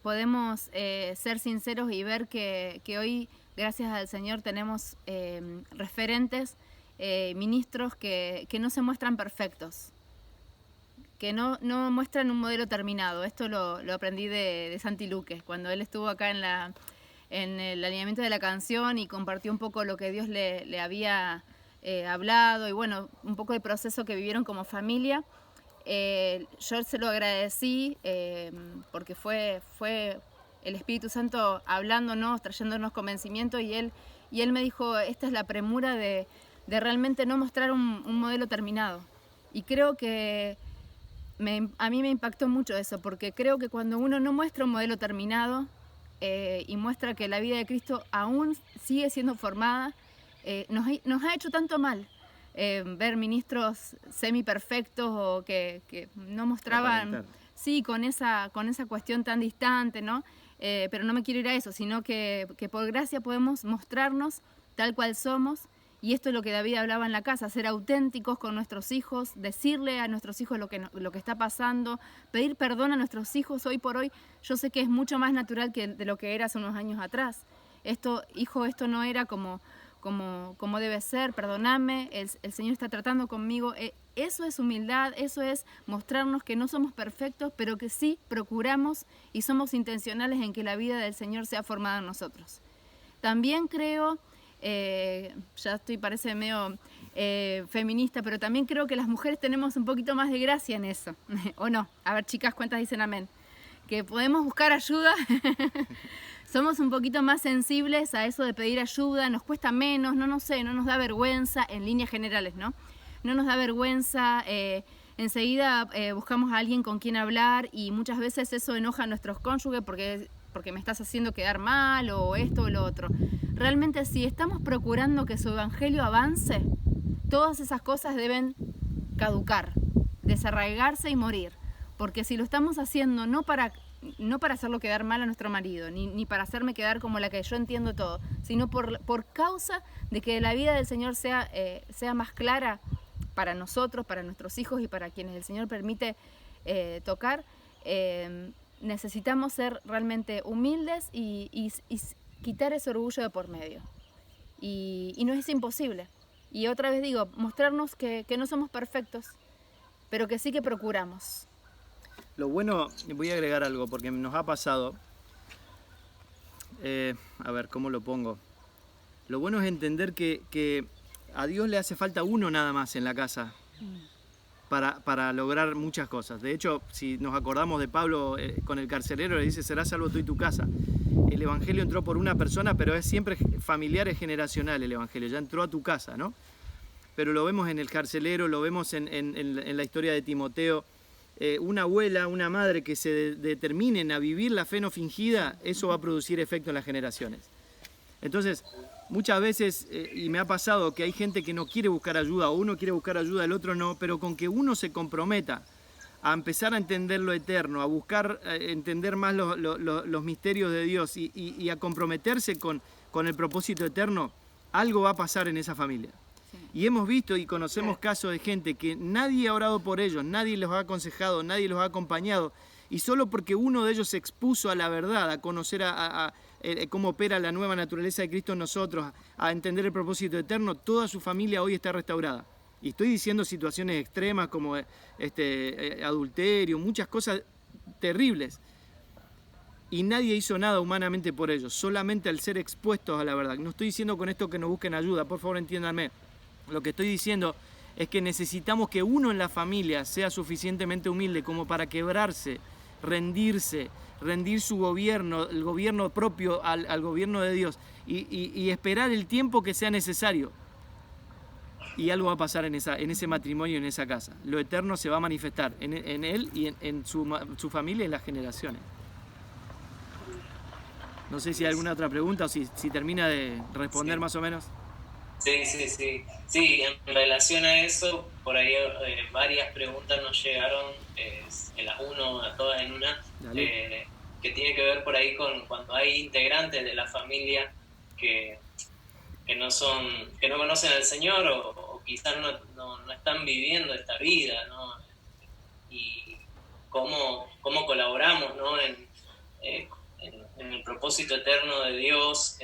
Speaker 5: podemos ser sinceros y ver que hoy, gracias al Señor, tenemos referentes, ministros que no se muestran perfectos, que no muestran un modelo terminado. Esto lo aprendí de Santi Luque, cuando él estuvo acá en el alineamiento de la canción y compartió un poco lo que Dios le había hablado y bueno, un poco el proceso que vivieron como familia. Yo se lo agradecí porque fue el Espíritu Santo hablándonos, trayéndonos convencimiento y él me dijo, esta es la premura de realmente no mostrar un modelo terminado. Y creo que a mí me impactó mucho eso, porque creo que cuando uno no muestra un modelo terminado y muestra que la vida de Cristo aún sigue siendo formada, nos ha hecho tanto mal. Ver ministros semi-perfectos o que no mostraban, sí, con esa cuestión tan distante, ¿no? Pero no me quiero ir a eso, sino que por gracia podemos mostrarnos tal cual somos, y esto es lo que David hablaba en la casa, ser auténticos con nuestros hijos, decirle a nuestros hijos lo que está pasando, pedir perdón a nuestros hijos. Hoy por hoy yo sé que es mucho más natural que de lo que era hace unos años atrás. Esto no era como debe ser, perdóname, el Señor está tratando conmigo. Eso es humildad, eso es mostrarnos que no somos perfectos, pero que sí procuramos y somos intencionales en que la vida del Señor sea formada en nosotros. También creo, parece medio feminista, pero también creo que las mujeres tenemos un poquito más de gracia en eso, ¿o no? A ver, chicas, ¿cuántas dicen amén? Que podemos buscar ayuda. Somos un poquito más sensibles a eso de pedir ayuda, nos cuesta menos, no nos da vergüenza, en líneas generales, ¿no? No nos da vergüenza, enseguida buscamos a alguien con quien hablar y muchas veces eso enoja a nuestros cónyuges porque me estás haciendo quedar mal o esto o lo otro. Realmente si estamos procurando que su evangelio avance, todas esas cosas deben caducar, desarraigarse y morir, porque si lo estamos haciendo no para hacerlo quedar mal a nuestro marido, ni para hacerme quedar como la que yo entiendo todo, sino por causa de que la vida del Señor sea más clara para nosotros, para nuestros hijos y para quienes el Señor permite tocar, necesitamos ser realmente humildes y quitar ese orgullo de por medio. Y no es imposible. Y otra vez digo, mostrarnos que no somos perfectos, pero que sí que procuramos.
Speaker 2: Lo bueno, voy a agregar algo, porque nos ha pasado, a ver, ¿cómo lo pongo? Lo bueno es entender que a Dios le hace falta uno nada más en la casa para lograr muchas cosas. De hecho, si nos acordamos de Pablo con el carcelero, le dice, serás salvo tú y tu casa. El Evangelio entró por una persona, pero es siempre familiar, es generacional el Evangelio, ya entró a tu casa, ¿no? Pero lo vemos en el carcelero, lo vemos en la historia de Timoteo. Una abuela, una madre que se determinen a vivir la fe no fingida, eso va a producir efecto en las generaciones. Entonces, muchas veces, y me ha pasado que hay gente que no quiere buscar ayuda, o uno quiere buscar ayuda, el otro no, pero con que uno se comprometa a empezar a entender lo eterno, a buscar entender más los misterios de Dios y a comprometerse con el propósito eterno, algo va a pasar en esa familia. Y hemos visto y conocemos casos de gente que nadie ha orado por ellos, nadie los ha aconsejado, nadie los ha acompañado, y solo porque uno de ellos se expuso a la verdad, a conocer cómo opera la nueva naturaleza de Cristo en nosotros, a entender el propósito eterno, toda su familia hoy está restaurada. Y estoy diciendo situaciones extremas como adulterio, muchas cosas terribles. Y nadie hizo nada humanamente por ellos, solamente al ser expuestos a la verdad. No estoy diciendo con esto que nos busquen ayuda, por favor entiéndanme. Lo que estoy diciendo es que necesitamos que uno en la familia sea suficientemente humilde como para quebrarse, rendirse, rendir su gobierno, el gobierno propio al gobierno de Dios y esperar el tiempo que sea necesario. Y algo va a pasar en ese matrimonio, en esa casa. Lo eterno se va a manifestar en él y en su familia y en las generaciones. No sé si hay alguna otra pregunta o si termina de responder más o menos.
Speaker 1: Sí. Sí, en relación a eso, por ahí varias preguntas nos llegaron, en las uno, a todas en una, que tiene que ver por ahí con cuando hay integrantes de la familia que no conocen al Señor o quizás no están viviendo esta vida, ¿no? Y cómo colaboramos, ¿no? en el propósito eterno de Dios,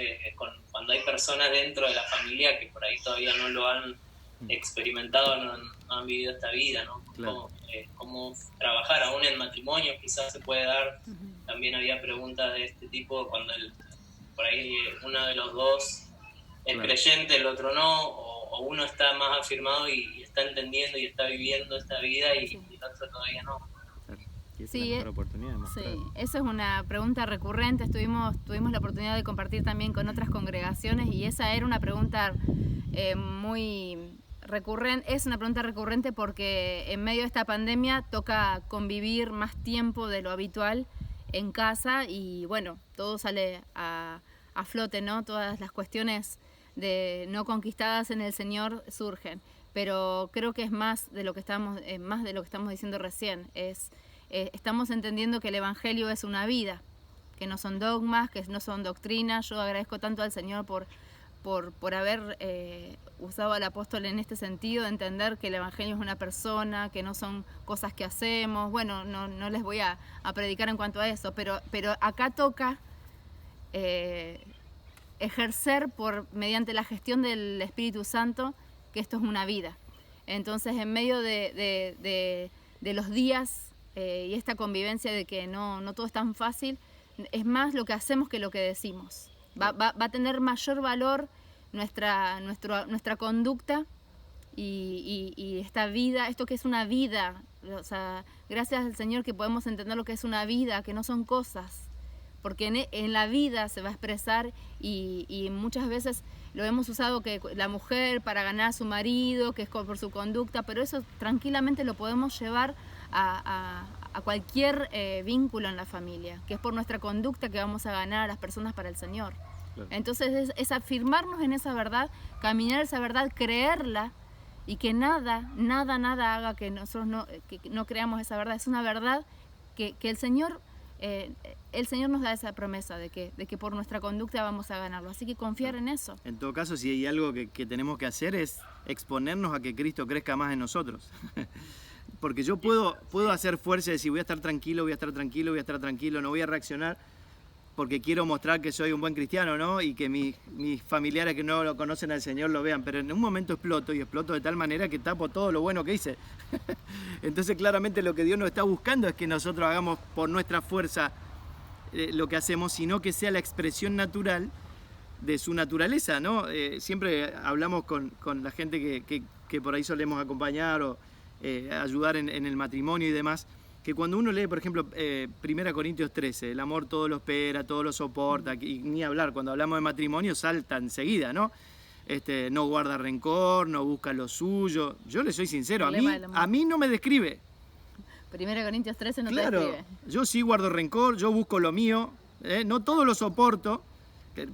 Speaker 1: cuando hay personas dentro de la familia que por ahí todavía no lo han experimentado, no han vivido esta vida, ¿no? Claro. Cómo trabajar aún en matrimonio quizás se puede dar. También había preguntas de este tipo cuando por ahí uno de los dos es creyente, el otro no, o uno está más afirmado y está entendiendo y está viviendo esta vida y el otro todavía no.
Speaker 5: Sí, esa es una pregunta recurrente. Tuvimos la oportunidad de compartir también con otras congregaciones y esa era una pregunta muy recurrente. Es una pregunta recurrente porque en medio de esta pandemia toca convivir más tiempo de lo habitual en casa y bueno, todo sale a flote, ¿no? Todas las cuestiones de no conquistadas en el Señor surgen, pero creo que es más de lo que estamos diciendo recién. Estamos entendiendo que el Evangelio es una vida, que no son dogmas, que no son doctrinas. Yo agradezco tanto al Señor por haber usado al apóstol en este sentido, de entender que el Evangelio es una persona, que no son cosas que hacemos. Bueno, no les voy a predicar en cuanto a eso, pero acá toca ejercer mediante la gestión del Espíritu Santo que esto es una vida. Entonces, en medio de los días y esta convivencia de que no todo es tan fácil, es más lo que hacemos que lo que decimos. Va a tener mayor valor nuestra conducta y esta vida, esto que es una vida. O sea, gracias al Señor que podemos entender lo que es una vida, que no son cosas, porque en la vida se va a expresar y muchas veces lo hemos usado que la mujer para ganar a su marido, que es por su conducta, pero eso tranquilamente lo podemos llevar a cualquier vínculo en la familia, que es por nuestra conducta que vamos a ganar a las personas para el Señor. Claro. Entonces es afirmarnos en esa verdad, caminar esa verdad, creerla y que nada haga que nosotros no creamos esa verdad. Es una verdad que el Señor el Señor nos da esa promesa de que por nuestra conducta vamos a ganarlo. Así que confiar en eso.
Speaker 2: En todo caso, si hay algo que tenemos que hacer es exponernos a que Cristo crezca más en nosotros. Porque yo puedo hacer fuerza y decir voy a estar tranquilo, no voy a reaccionar porque quiero mostrar que soy un buen cristiano, ¿no? Y que mis familiares que no lo conocen al Señor lo vean. Pero en un momento exploto de tal manera que tapo todo lo bueno que hice. Entonces claramente lo que Dios nos está buscando es que nosotros hagamos por nuestra fuerza lo que hacemos, sino que sea la expresión natural de su naturaleza, ¿no? Siempre hablamos con la gente que por ahí solemos acompañar o ayudar en el matrimonio y demás, que cuando uno lee, por ejemplo, 1 Corintios 13, el amor todo lo espera, todo lo soporta, y ni hablar, cuando hablamos de matrimonio salta enseguida, ¿no? No guarda rencor, no busca lo suyo. Yo le soy sincero, a mí no me describe.
Speaker 5: 1 Corintios 13 no
Speaker 2: claro,
Speaker 5: te describe.
Speaker 2: Yo sí guardo rencor, yo busco lo mío, no todo lo soporto,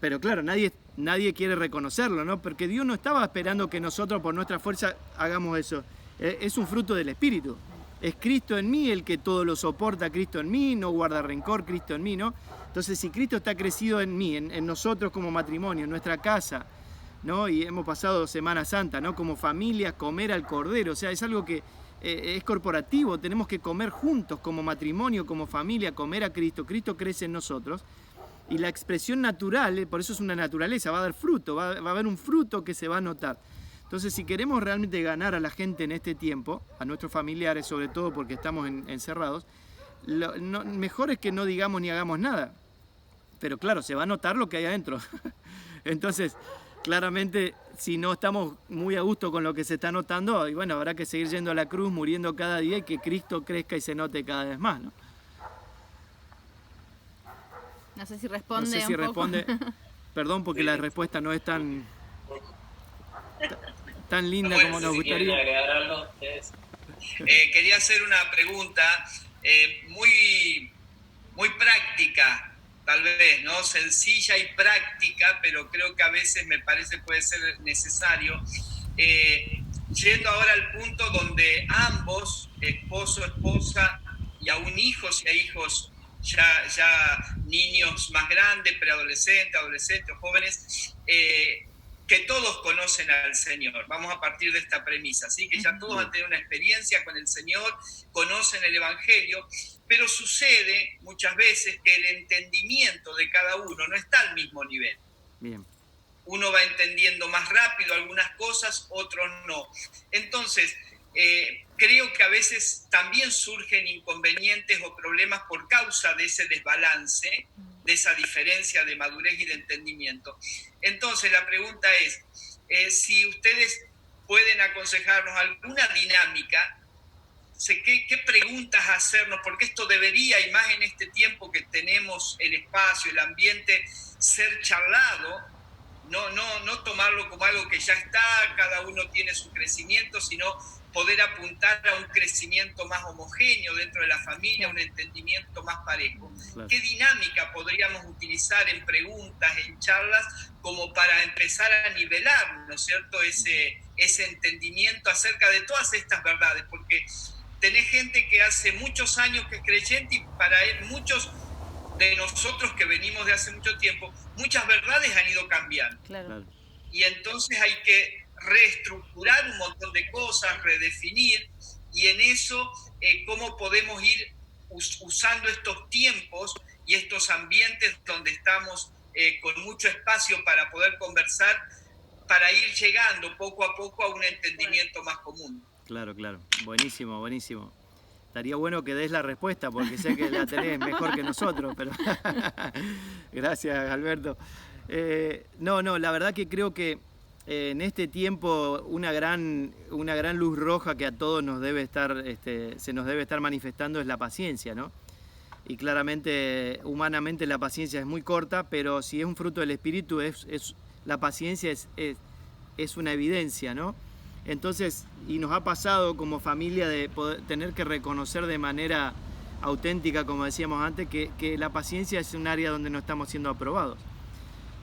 Speaker 2: pero claro, nadie quiere reconocerlo, ¿no? Porque Dios no estaba esperando que nosotros por nuestra fuerza hagamos eso. Es un fruto del Espíritu. Es Cristo en mí el que todo lo soporta, Cristo en mí, no guarda rencor, Cristo en mí, ¿no? Entonces, si Cristo está crecido en mí, en nosotros como matrimonio, en nuestra casa, ¿no? Y hemos pasado Semana Santa, ¿no? Como familia, comer al Cordero, o sea, es algo que es corporativo, tenemos que comer juntos como matrimonio, como familia, comer a Cristo, Cristo crece en nosotros, y la expresión natural, por eso es una naturaleza, va a dar fruto, va a haber un fruto que se va a notar. Entonces, si queremos realmente ganar a la gente en este tiempo, a nuestros familiares, sobre todo porque estamos encerrados, mejor es que no digamos ni hagamos nada. Pero claro, se va a notar lo que hay adentro. Entonces, claramente, si no estamos muy a gusto con lo que se está notando, y bueno, habrá que seguir yendo a la cruz, muriendo cada día y que Cristo crezca y se note cada vez más, ¿no?
Speaker 5: No sé si responde.
Speaker 2: Perdón, porque la respuesta no es tan linda como nos gustaría.
Speaker 1: Agregar algo,
Speaker 3: quería hacer una pregunta muy práctica, tal vez, ¿no? Sencilla y práctica, pero creo que a veces me parece puede ser necesario. Yendo ahora al punto donde ambos, esposo, esposa, y aún hijos y a hijos ya niños más grandes, preadolescentes, adolescentes, jóvenes, que todos conocen al Señor. Vamos a partir de esta premisa, ¿sí? Que ya todos han tenido una experiencia con el Señor, conocen el Evangelio, pero sucede muchas veces que el entendimiento de cada uno no está al mismo nivel.
Speaker 2: Bien.
Speaker 3: Uno va entendiendo más rápido algunas cosas, otros no. Entonces, creo que a veces también surgen inconvenientes o problemas por causa de ese desbalance, de esa diferencia de madurez y de entendimiento. Entonces la pregunta es, si ustedes pueden aconsejarnos alguna dinámica, ¿qué preguntas hacernos? Porque esto debería, y más en este tiempo que tenemos el espacio, el ambiente, ser charlado, no tomarlo como algo que ya está, cada uno tiene su crecimiento, sino poder apuntar a un crecimiento más homogéneo dentro de la familia, un entendimiento más parejo. Claro. ¿Qué dinámica podríamos utilizar en preguntas, en charlas, como para empezar a nivelar, ¿no es cierto?, ese entendimiento acerca de todas estas verdades? Porque tenés gente que hace muchos años que es creyente y para él muchos de nosotros que venimos de hace mucho tiempo, muchas verdades han ido cambiando.
Speaker 5: Claro.
Speaker 3: Y entonces hay que reestructurar un montón de cosas, redefinir, y en eso cómo podemos ir usando estos tiempos y estos ambientes donde estamos con mucho espacio para poder conversar, para ir llegando poco a poco a un entendimiento más común.
Speaker 2: Claro, buenísimo. Estaría bueno que des la respuesta porque sé que la tenés mejor que nosotros, pero gracias, Alberto. No, la verdad que creo que en este tiempo una gran luz roja que a todos nos debe estar, se nos debe estar manifestando es la paciencia, ¿no? Y claramente, humanamente la paciencia es muy corta, pero si es un fruto del Espíritu, la paciencia es una evidencia, ¿no? Entonces, y nos ha pasado como familia de poder, tener que reconocer de manera auténtica, como decíamos antes, que la paciencia es un área donde no estamos siendo aprobados.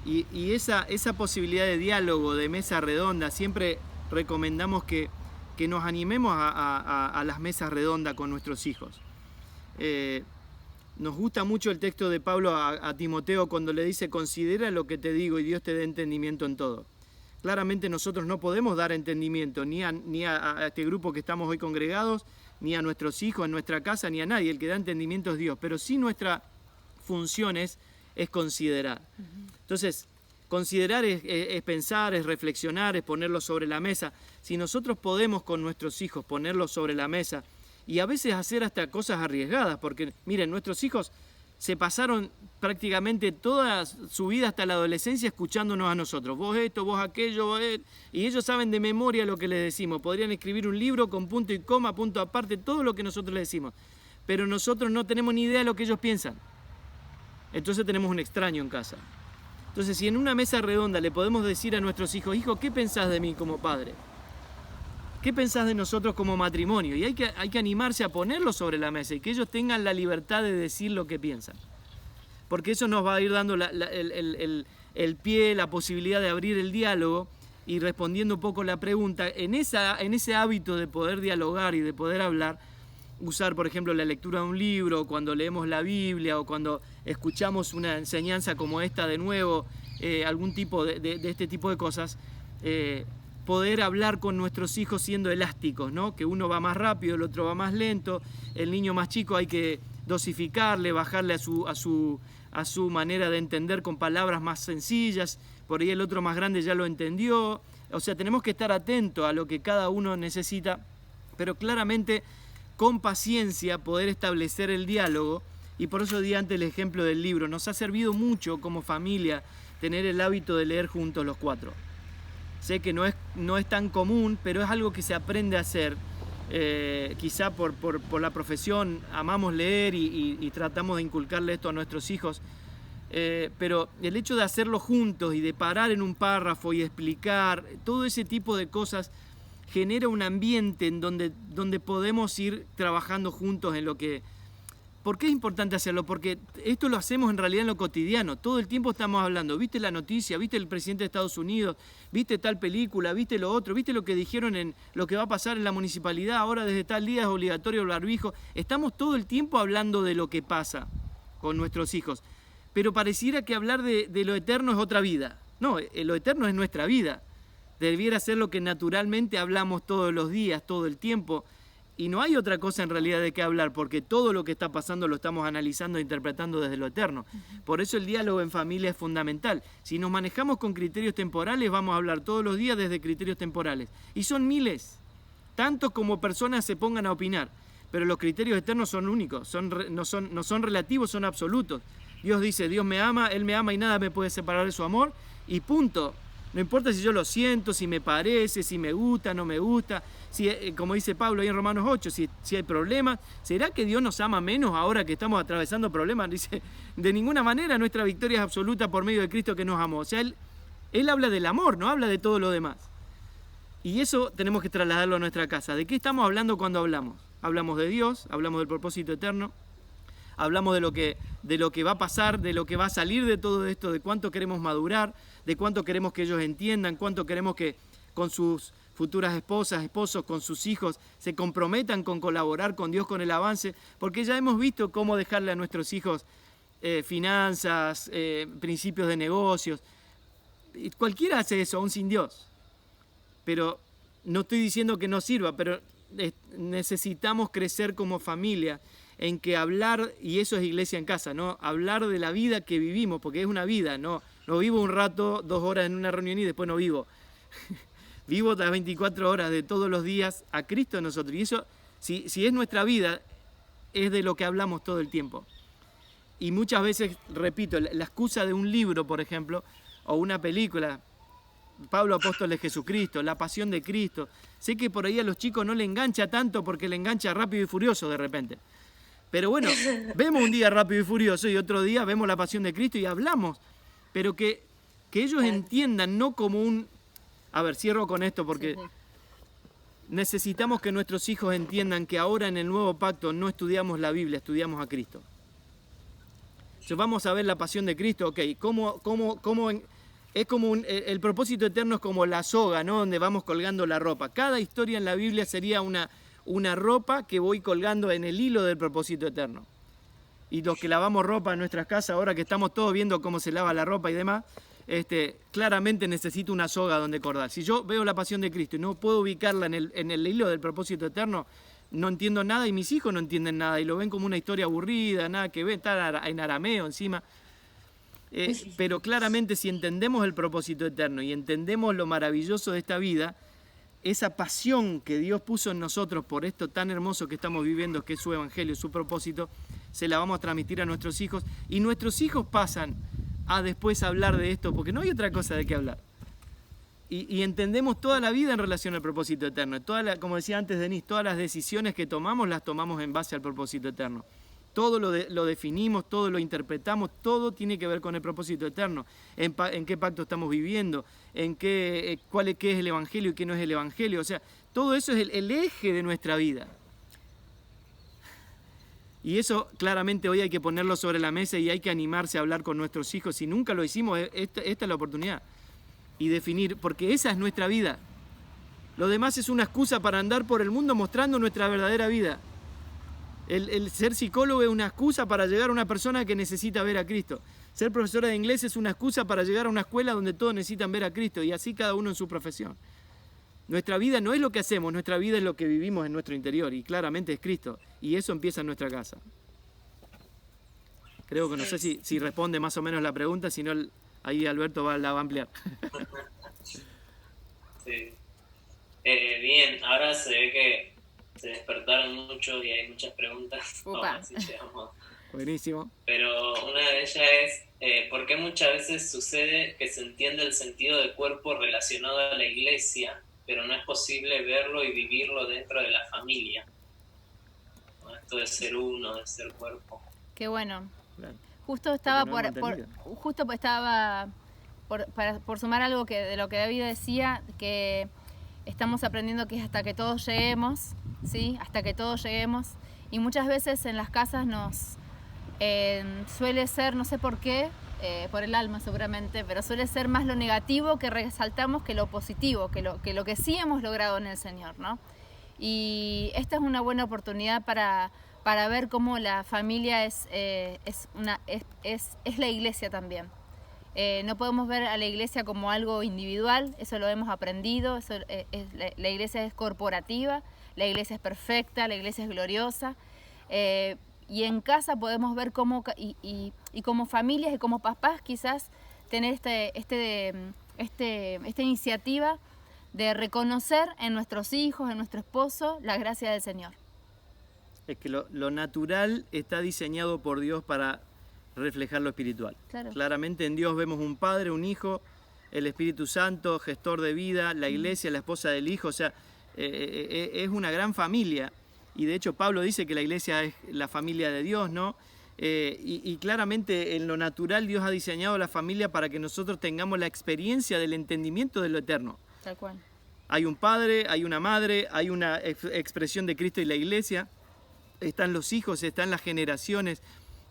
Speaker 2: Y esa posibilidad de diálogo, de mesa redonda, siempre recomendamos que nos animemos a las mesas redondas con nuestros hijos. Nos gusta mucho el texto de Pablo a Timoteo cuando le dice: considera lo que te digo y Dios te dé entendimiento en todo. Claramente nosotros no podemos dar entendimiento ni a este grupo que estamos hoy congregados, ni a nuestros hijos en nuestra casa, ni a nadie. El que da entendimiento es Dios, pero sí nuestra función es considerar. Entonces, considerar es pensar, es reflexionar, es ponerlo sobre la mesa. Si nosotros podemos con nuestros hijos ponerlo sobre la mesa y a veces hacer hasta cosas arriesgadas, porque miren, nuestros hijos se pasaron prácticamente toda su vida hasta la adolescencia escuchándonos a nosotros. Vos esto, vos aquello, vos esto. Y ellos saben de memoria lo que les decimos. Podrían escribir un libro con punto y coma, punto aparte, todo lo que nosotros les decimos. Pero nosotros no tenemos ni idea de lo que ellos piensan. Entonces tenemos un extraño en casa. Entonces, si en una mesa redonda le podemos decir a nuestros hijos: hijo, ¿qué pensás de mí como padre? ¿Qué pensás de nosotros como matrimonio? Y hay que animarse a ponerlo sobre la mesa y que ellos tengan la libertad de decir lo que piensan. Porque eso nos va a ir dando el pie, la posibilidad de abrir el diálogo y respondiendo un poco la pregunta. En ese hábito de poder dialogar y de poder hablar, usar, por ejemplo, la lectura de un libro, cuando leemos la Biblia o cuando escuchamos una enseñanza como esta de nuevo, algún tipo de este tipo de cosas, poder hablar con nuestros hijos siendo elásticos, ¿no? Que uno va más rápido, el otro va más lento, el niño más chico hay que dosificarle, bajarle a su manera de entender con palabras más sencillas, por ahí el otro más grande ya lo entendió. O sea, tenemos que estar atentos a lo que cada uno necesita, pero claramente con paciencia poder establecer el diálogo, y por eso di antes el ejemplo del libro. Nos ha servido mucho como familia tener el hábito de leer juntos los cuatro. Sé que no es tan común, pero es algo que se aprende a hacer. Quizá por la profesión amamos leer y tratamos de inculcarle esto a nuestros hijos, pero el hecho de hacerlo juntos y de parar en un párrafo y explicar, todo ese tipo de cosas genera un ambiente en donde podemos ir trabajando juntos en lo que... ¿Por qué es importante hacerlo? Porque esto lo hacemos en realidad en lo cotidiano. Todo el tiempo estamos hablando. ¿Viste la noticia? ¿Viste el presidente de Estados Unidos? ¿Viste tal película? ¿Viste lo otro? ¿Viste lo que dijeron en lo que va a pasar en la municipalidad? Ahora desde tal día es obligatorio el barbijo. Estamos todo el tiempo hablando de lo que pasa con nuestros hijos. Pero pareciera que hablar de lo eterno es otra vida. No, lo eterno es nuestra vida. Debiera ser lo que naturalmente hablamos todos los días, todo el tiempo. Y no hay otra cosa en realidad de qué hablar, porque todo lo que está pasando lo estamos analizando e interpretando desde lo eterno. Por eso el diálogo en familia es fundamental. Si nos manejamos con criterios temporales, vamos a hablar todos los días desde criterios temporales. Y son miles, tantos como personas se pongan a opinar. Pero los criterios eternos son únicos, no son relativos, son absolutos. Dios dice: Dios me ama, Él me ama y nada me puede separar de su amor, y punto. No importa si yo lo siento, si me parece, si me gusta, no me gusta, si, como dice Pablo ahí en Romanos 8, si hay problemas. ¿Será que Dios nos ama menos ahora que estamos atravesando problemas? Dice: de ninguna manera, nuestra victoria es absoluta por medio de Cristo que nos amó. O sea, Él habla del amor, no habla de todo lo demás. Y eso tenemos que trasladarlo a nuestra casa. ¿De qué estamos hablando cuando hablamos? Hablamos de Dios, hablamos del propósito eterno, hablamos de lo que va a pasar, de lo que va a salir de todo esto, de cuánto queremos madurar, de cuánto queremos que ellos entiendan, cuánto queremos que con sus futuras esposas, esposos, con sus hijos, se comprometan con colaborar con Dios con el avance, porque ya hemos visto cómo dejarle a nuestros hijos finanzas, principios de negocios. Cualquiera hace eso, aún sin Dios. Pero no estoy diciendo que no sirva, pero necesitamos crecer como familia en que hablar, y eso es iglesia en casa, ¿no? Hablar de la vida que vivimos, porque es una vida, no vivo un rato, 2 horas en una reunión y después no vivo. Vivo las 24 horas de todos los días a Cristo en nosotros. Y eso, si es nuestra vida, es de lo que hablamos todo el tiempo. Y muchas veces, repito, la excusa de un libro, por ejemplo, o una película, Pablo Apóstol de Jesucristo, La Pasión de Cristo. Sé que por ahí a los chicos no le engancha tanto porque le engancha Rápido y Furioso de repente. Pero bueno, vemos un día Rápido y Furioso y otro día vemos La Pasión de Cristo y hablamos. Pero que ellos entiendan, no como un... A ver, cierro con esto porque necesitamos que nuestros hijos entiendan que ahora en el nuevo pacto no estudiamos la Biblia, estudiamos a Cristo. Entonces vamos a ver La Pasión de Cristo, ok, es como el propósito eterno es como la soga, ¿no? Donde vamos colgando la ropa. Cada historia en la Biblia sería una ropa que voy colgando en el hilo del propósito eterno. y los que lavamos ropa en nuestras casas, ahora que estamos todos viendo cómo se lava la ropa y demás, claramente necesito una soga donde cordar. Si yo veo la pasión de Cristo y no puedo ubicarla en el hilo del propósito eterno, no entiendo nada y mis hijos no entienden nada y lo ven como una historia aburrida, nada que ver, está en arameo encima. Pero claramente si entendemos el propósito eterno y entendemos lo maravilloso de esta vida, esa pasión que Dios puso en nosotros por esto tan hermoso que estamos viviendo, que es su evangelio, su propósito, se la vamos a transmitir a nuestros hijos y nuestros hijos pasan a después hablar de esto, porque no hay otra cosa de qué hablar. Y entendemos toda la vida en relación al propósito eterno. Como decía antes Denise, todas las decisiones que tomamos las tomamos en base al propósito eterno. Todo lo definimos, todo lo interpretamos, todo tiene que ver con el propósito eterno. En qué pacto estamos viviendo, qué es el evangelio y qué no es el evangelio. O sea, todo eso es el eje de nuestra vida. Y eso claramente hoy hay que ponerlo sobre la mesa y hay que animarse a hablar con nuestros hijos. Si nunca lo hicimos, esta es la oportunidad. Y definir, porque esa es nuestra vida. Lo demás es una excusa para andar por el mundo mostrando nuestra verdadera vida. El ser psicólogo es una excusa para llegar a una persona que necesita ver a Cristo. Ser profesora de inglés es una excusa para llegar a una escuela donde todos necesitan ver a Cristo. Y así cada uno en su profesión. Nuestra vida no es lo que hacemos, nuestra vida es lo que vivimos en nuestro interior. Y claramente es Cristo. Y eso empieza en nuestra casa. Creo que no sé si responde más o menos la pregunta, si no ahí Alberto la va a ampliar.
Speaker 1: Sí. Bien, ahora se ve que se despertaron muchos y hay muchas preguntas. Así llegamos.
Speaker 2: Buenísimo.
Speaker 1: Pero una de ellas es, ¿por qué muchas veces sucede que se entiende el sentido del cuerpo relacionado a la iglesia, pero no es posible verlo y vivirlo dentro de la familia? ¿No? Esto de ser uno, de ser cuerpo.
Speaker 5: Qué bueno.
Speaker 2: Claro.
Speaker 5: Justo estaba por sumar algo de lo que David decía, que estamos aprendiendo que es hasta que todos lleguemos, ¿sí? Hasta que todos lleguemos. Y muchas veces en las casas nos suele ser, no sé por qué, por el alma seguramente, pero suele ser más lo negativo que resaltamos que lo positivo, que lo que sí hemos logrado en el Señor, ¿no? Y esta es una buena oportunidad para ver cómo la familia es la iglesia también. No podemos ver a la iglesia como algo individual, eso lo hemos aprendido, la iglesia es corporativa, la iglesia es perfecta, la iglesia es gloriosa. Y en casa podemos ver cómo, y como familias y como papás quizás tener esta iniciativa de reconocer en nuestros hijos, en nuestro esposo, la gracia del Señor.
Speaker 2: Es que lo natural está diseñado por Dios para reflejar lo espiritual. Claro. Claramente en Dios vemos un Padre, un Hijo, el Espíritu Santo, gestor de vida, la iglesia, la esposa del Hijo, o sea, es una gran familia. Y de hecho Pablo dice que la iglesia es la familia de Dios, ¿no? Y claramente en lo natural Dios ha diseñado la familia para que nosotros tengamos la experiencia del entendimiento de lo eterno.
Speaker 5: Tal cual.
Speaker 2: Hay un padre, hay una madre, hay una expresión de Cristo y la iglesia, están los hijos, están las generaciones.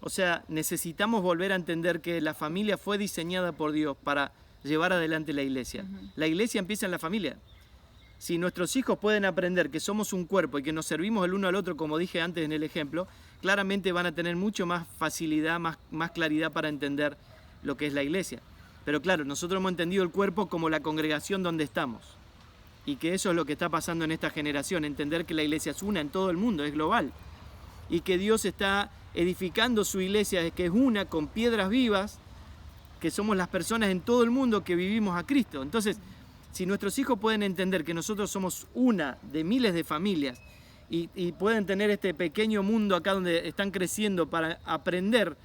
Speaker 2: O sea, necesitamos volver a entender que la familia fue diseñada por Dios para llevar adelante la iglesia. Uh-huh. La iglesia empieza en la familia. Si nuestros hijos pueden aprender que somos un cuerpo y que nos servimos el uno al otro, como dije antes en el ejemplo, claramente van a tener mucho más facilidad, más claridad para entender lo que es la iglesia. Pero claro, nosotros hemos entendido el cuerpo como la congregación donde estamos. Y que eso es lo que está pasando en esta generación, entender que la iglesia es una en todo el mundo, es global. Y que Dios está edificando su iglesia, que es una, con piedras vivas, que somos las personas en todo el mundo que vivimos a Cristo. Entonces, si nuestros hijos pueden entender que nosotros somos una de miles de familias y pueden tener este pequeño mundo acá donde están creciendo para aprender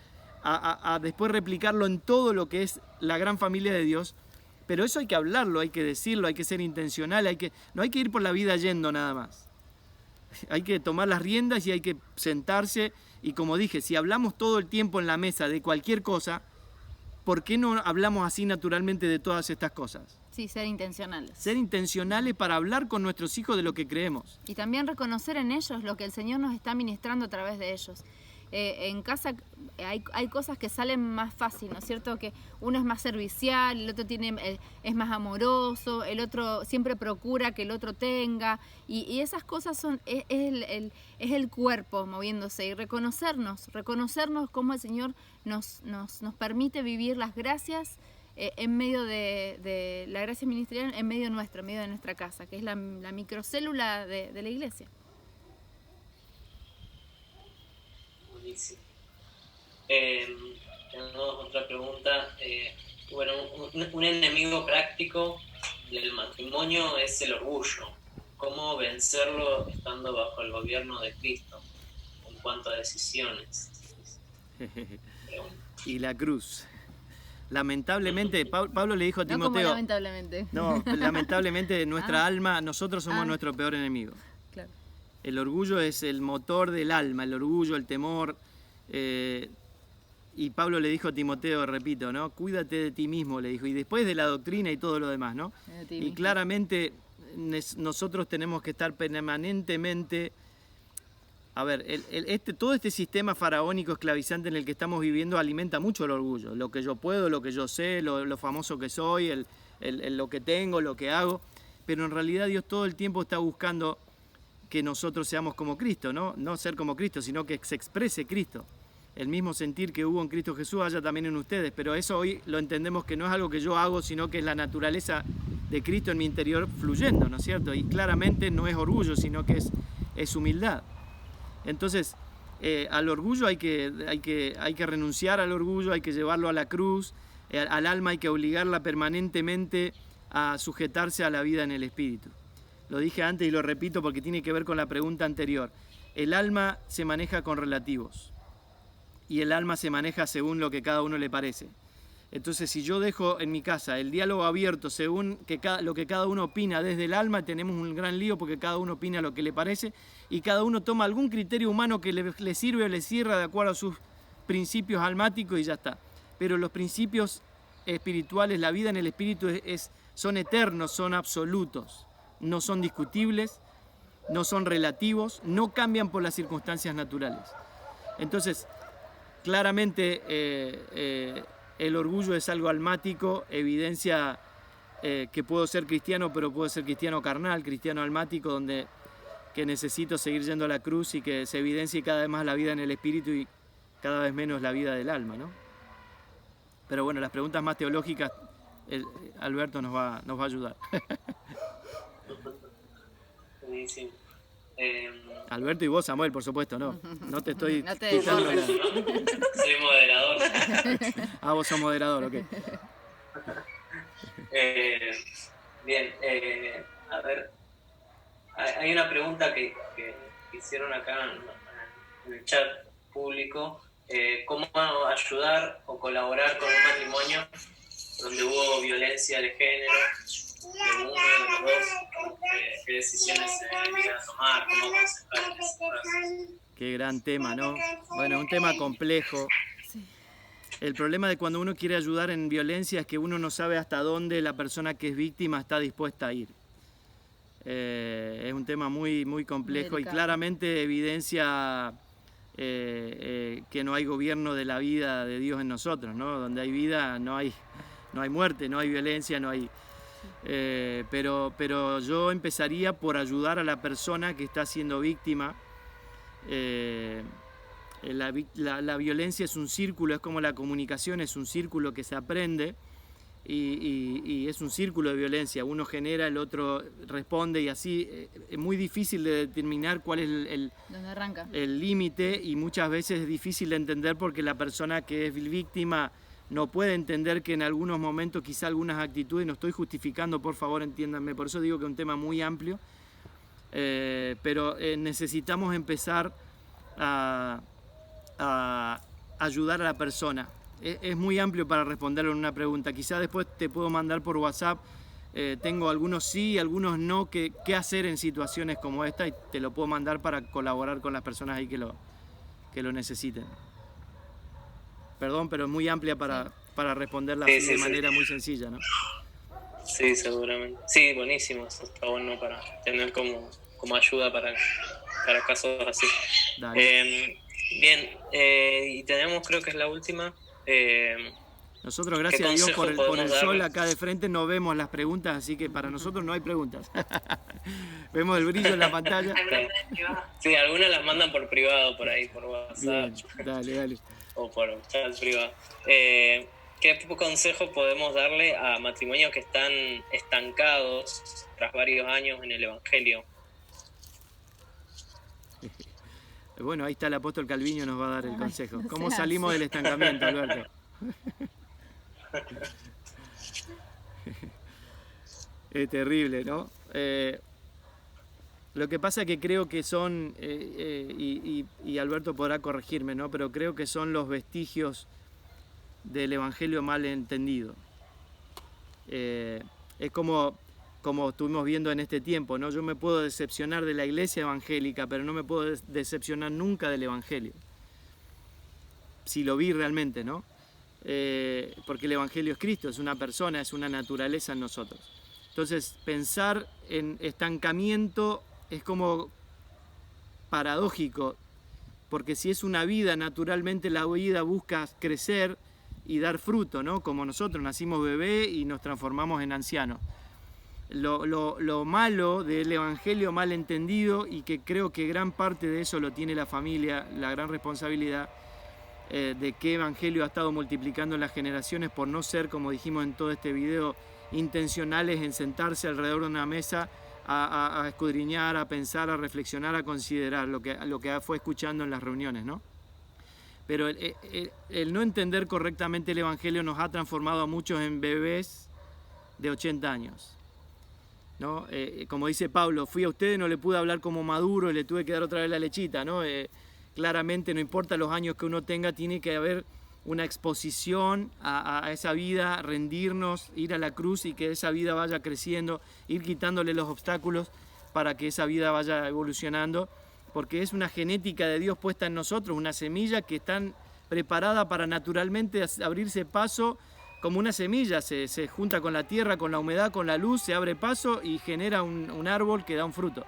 Speaker 2: a después replicarlo en todo lo que es la gran familia de Dios, pero eso hay que hablarlo, hay que decirlo, hay que ser intencional, no hay que ir por la vida yendo nada más. Hay que tomar las riendas y hay que sentarse y, como dije, si hablamos todo el tiempo en la mesa de cualquier cosa, ¿por qué no hablamos así naturalmente de todas estas cosas?
Speaker 5: Sí, ser intencionales.
Speaker 2: Ser intencionales para hablar con nuestros hijos de lo que creemos.
Speaker 5: Y también reconocer en ellos lo que el Señor nos está ministrando a través de ellos. en casa hay cosas que salen más fácil, ¿no es cierto? Que uno es más servicial, el otro es más amoroso, el otro siempre procura que el otro tenga, y esas cosas es el cuerpo moviéndose, y reconocernos cómo el Señor nos permite vivir las gracias en medio de la gracia ministerial, en medio de nuestra casa, que es la microcélula de la iglesia.
Speaker 1: Buenísimo. Tengo otra pregunta. Bueno, un enemigo práctico del matrimonio es el orgullo. ¿Cómo vencerlo estando bajo el gobierno de Cristo en cuanto a decisiones?
Speaker 2: Y la cruz. Lamentablemente, Pablo le dijo a Timoteo...
Speaker 5: No como lamentablemente.
Speaker 2: No, lamentablemente nuestra alma, nosotros somos nuestro peor enemigo.
Speaker 5: Claro.
Speaker 2: El orgullo es el motor del alma, el orgullo, el temor. Y Pablo le dijo a Timoteo, repito, ¿no? Cuídate de ti mismo, le dijo. Y después de la doctrina y todo lo demás, ¿no? Y claramente nosotros tenemos que estar permanentemente... A ver, todo este sistema faraónico esclavizante en el que estamos viviendo alimenta mucho el orgullo. Lo que yo puedo, lo que yo sé, lo famoso que soy, lo que tengo, lo que hago. Pero en realidad Dios todo el tiempo está buscando que nosotros seamos como Cristo, ¿no? No ser como Cristo, sino que se exprese Cristo. El mismo sentir que hubo en Cristo Jesús haya también en ustedes. Pero eso hoy lo entendemos que no es algo que yo hago, sino que es la naturaleza de Cristo en mi interior fluyendo, ¿no es cierto? Y claramente no es orgullo, sino que es humildad. Entonces, al orgullo hay que renunciar al orgullo, hay que llevarlo a la cruz, al alma hay que obligarla permanentemente a sujetarse a la vida en el Espíritu. Lo dije antes y lo repito porque tiene que ver con la pregunta anterior. El alma se maneja con relativos y el alma se maneja según lo que cada uno le parece. Entonces, si yo dejo en mi casa el diálogo abierto según lo que cada uno opina desde el alma, tenemos un gran lío porque cada uno opina lo que le parece y cada uno toma algún criterio humano que le sirve o le cierra de acuerdo a sus principios almáticos y ya está. Pero los principios espirituales, la vida en el Espíritu son eternos, son absolutos, no son discutibles, no son relativos, no cambian por las circunstancias naturales. Entonces, claramente... el orgullo es algo almático, evidencia que puedo ser cristiano, pero puedo ser cristiano carnal, cristiano almático, que necesito seguir yendo a la cruz y que se evidencie cada vez más la vida en el Espíritu y cada vez menos la vida del alma, ¿no? Pero bueno, las preguntas más teológicas, Alberto nos va a ayudar.
Speaker 1: Buenísimo.
Speaker 2: Alberto y vos, Samuel, por supuesto, no te estoy
Speaker 5: no te
Speaker 2: quitando la...
Speaker 1: Soy moderador.
Speaker 2: Vos sos moderador, ok.
Speaker 1: Bien, a ver, hay una pregunta que hicieron acá en el chat público, ¿cómo ayudar o colaborar con un matrimonio donde hubo violencia de género? De uno, de los dos, qué decisiones se deberían tomar, cómo aconsejar.
Speaker 2: Qué gran tema, ¿no? Bueno, un tema complejo. El problema de cuando uno quiere ayudar en violencia es que uno no sabe hasta dónde la persona que es víctima está dispuesta a ir. Es un tema muy, muy complejo y claramente evidencia que no hay gobierno de la vida de Dios en nosotros, ¿no? Donde hay vida no hay muerte, no hay violencia, no hay... pero yo empezaría por ayudar a la persona que está siendo víctima. La violencia es un círculo, es como la comunicación, es un círculo que se aprende y es un círculo de violencia. Uno genera, el otro responde y así es muy difícil de determinar cuál es el límite y muchas veces es difícil de entender porque la persona que es víctima no puede entender que en algunos momentos quizá algunas actitudes, no estoy justificando, por favor entiéndanme, por eso digo que es un tema muy amplio, pero necesitamos empezar a ayudar a la persona. Es muy amplio para responderlo en una pregunta, quizá después te puedo mandar por WhatsApp, tengo algunos sí, algunos no, qué hacer en situaciones como esta y te lo puedo mandar para colaborar con las personas ahí que lo necesiten. Perdón, pero es muy amplia para responderla de manera muy sencilla, ¿no?
Speaker 1: Sí, seguramente. Sí, buenísimo. Eso está bueno para tener como ayuda para casos así. Bien, y tenemos, creo que es la última.
Speaker 2: Nosotros, gracias a Dios, por el sol acá de frente no vemos las preguntas, así que para nosotros no hay preguntas. Vemos el brillo en la pantalla.
Speaker 1: Sí, algunas las mandan por privado, por ahí, por WhatsApp.
Speaker 2: Bien, dale.
Speaker 1: O por chat privado. ¿Qué consejo podemos darle a matrimonios que están estancados tras varios años en el Evangelio?
Speaker 2: Bueno, ahí está el apóstol Calviño, nos va a dar el consejo. ¿Cómo salimos del estancamiento, Alberto? Es terrible, ¿no? Lo que pasa es que creo que son, y Alberto podrá corregirme, ¿no? Pero creo que son los vestigios del Evangelio mal entendido. Es como estuvimos viendo en este tiempo, ¿no? Yo me puedo decepcionar de la iglesia evangélica, pero no me puedo decepcionar nunca del Evangelio. Si lo vi realmente, ¿no? Porque el Evangelio es Cristo, es una persona, es una naturaleza en nosotros. Entonces, pensar en estancamiento es como paradójico, porque si es una vida, naturalmente la vida busca crecer y dar fruto, ¿no? Como nosotros nacimos bebé y nos transformamos en ancianos. Lo malo del Evangelio mal entendido, y que creo que gran parte de eso lo tiene la familia, la gran responsabilidad, de qué Evangelio ha estado multiplicando en las generaciones por no ser, como dijimos en todo este video, intencionales en sentarse alrededor de una mesa a escudriñar, a pensar, a reflexionar, a considerar lo que fue escuchando en las reuniones, ¿no? Pero el no entender correctamente el Evangelio nos ha transformado a muchos en bebés de 80 años, ¿no? Como dice Pablo, fui a ustedes, no le pude hablar como maduro y le tuve que dar otra vez la lechita, ¿no? Claramente, no importa los años que uno tenga, tiene que haber una exposición a esa vida, rendirnos, ir a la cruz y que esa vida vaya creciendo, ir quitándole los obstáculos para que esa vida vaya evolucionando, porque es una genética de Dios puesta en nosotros, una semilla que está preparada para naturalmente abrirse paso, como una semilla, se junta con la tierra, con la humedad, con la luz, se abre paso y genera un árbol que da un fruto.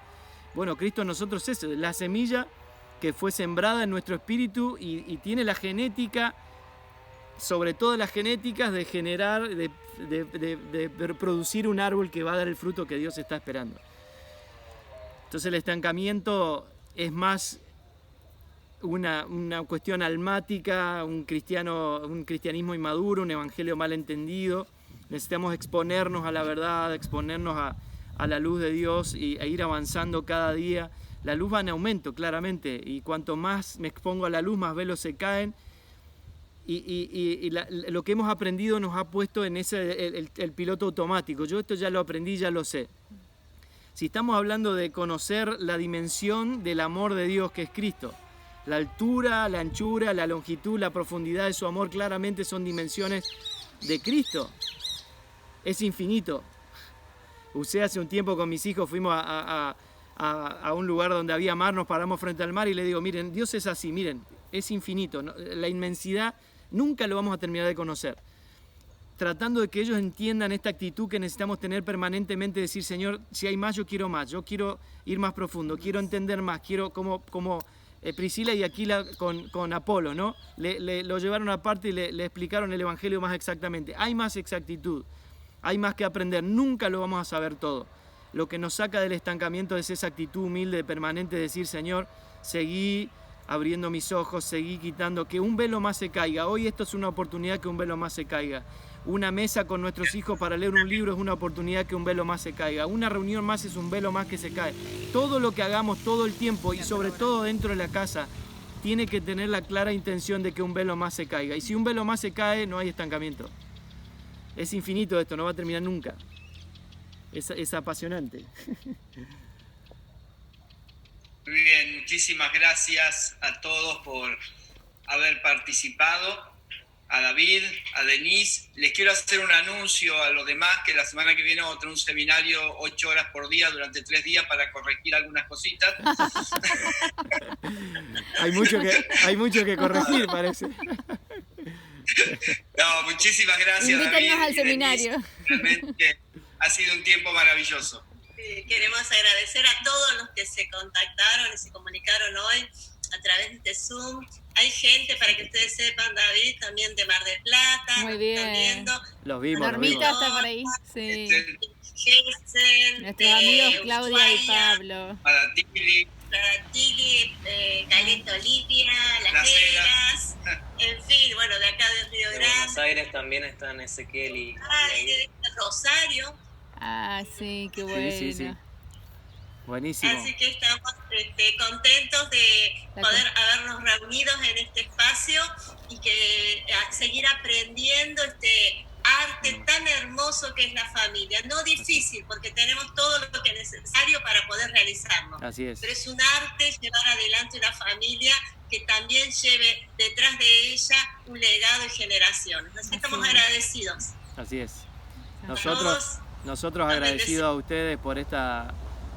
Speaker 2: Bueno, Cristo en nosotros es la semilla que fue sembrada en nuestro espíritu y tiene la genética, sobre todo las genéticas, de generar, de producir un árbol que va a dar el fruto que Dios está esperando. Entonces el estancamiento es más una cuestión almática, un cristianismo inmaduro, un evangelio mal entendido. Necesitamos exponernos a la verdad, exponernos a la luz de Dios e ir avanzando cada día. La luz va en aumento, claramente, y cuanto más me expongo a la luz, más velos se caen. Y lo que hemos aprendido nos ha puesto en el piloto automático. Yo esto ya lo aprendí, ya lo sé. Si estamos hablando de conocer la dimensión del amor de Dios, que es Cristo, la altura, la anchura, la longitud, la profundidad de su amor, claramente son dimensiones de Cristo. Es infinito. Hace un tiempo con mis hijos fuimos a un lugar donde había mar, nos paramos frente al mar y le digo, miren, Dios es así, miren, es infinito, ¿no? La inmensidad nunca lo vamos a terminar de conocer. Tratando de que ellos entiendan esta actitud que necesitamos tener permanentemente, decir, Señor, si hay más, yo quiero ir más profundo, quiero entender más, quiero como Priscila y Aquila con Apolo, ¿no? Lo llevaron aparte y le explicaron el Evangelio más exactamente. Hay más exactitud, hay más que aprender, nunca lo vamos a saber todo. Lo que nos saca del estancamiento es esa actitud humilde, permanente, de decir, Señor, seguí abriendo mis ojos, seguí quitando, que un velo más se caiga. Hoy esto es una oportunidad que un velo más se caiga. Una mesa con nuestros hijos para leer un libro es una oportunidad que un velo más se caiga. Una reunión más es un velo más que se cae. Todo lo que hagamos todo el tiempo y sobre todo dentro de la casa tiene que tener la clara intención de que un velo más se caiga. Y si un velo más se cae, no hay estancamiento. Es infinito esto, no va a terminar nunca. Es apasionante.
Speaker 3: Muy bien, muchísimas gracias a todos por haber participado. A David, a Denise. Les quiero hacer un anuncio a los demás, que la semana que viene vamos a tener un seminario 8 horas por día durante 3 días para corregir algunas cositas.
Speaker 2: Hay mucho que corregir, parece.
Speaker 3: No, muchísimas gracias,
Speaker 5: Invítennos
Speaker 3: David
Speaker 5: al seminario.
Speaker 3: Denise. Realmente ha sido un tiempo maravilloso.
Speaker 4: Queremos agradecer a todos los que se contactaron y se comunicaron hoy. a través de este Zoom. Hay gente, para que ustedes sepan, David, también de Mar del Plata.
Speaker 5: Muy bien.
Speaker 4: Están viendo.
Speaker 2: Los vimos, los
Speaker 5: Normita
Speaker 2: vimos.
Speaker 5: está por ahí. Sí.
Speaker 4: Gessen,
Speaker 5: Nuestros amigos Claudia y
Speaker 4: Ushuaia,
Speaker 5: Pablo.
Speaker 3: Para Tili,
Speaker 4: Tili, Caleta Olivia, Las
Speaker 3: Las
Speaker 4: Vegas, en fin, bueno, de acá de Río
Speaker 1: De Buenos
Speaker 4: Grande,
Speaker 1: Aires también están Ezequiel y
Speaker 4: de Rosario.
Speaker 5: Ah, sí, qué
Speaker 2: Sí,
Speaker 5: bueno.
Speaker 2: sí, sí. Buenísimo.
Speaker 4: Así que estamos contentos de poder habernos reunidos en este espacio y que seguir aprendiendo este arte tan hermoso que es la familia. No difícil, porque tenemos todo lo que es necesario para poder realizarlo.
Speaker 2: Así es.
Speaker 4: Pero es un arte llevar adelante una familia que también lleve detrás de ella un legado y generaciones. Así que estamos agradecidos.
Speaker 2: Así es.
Speaker 4: Todos
Speaker 2: Nosotros agradecidos a ustedes por esta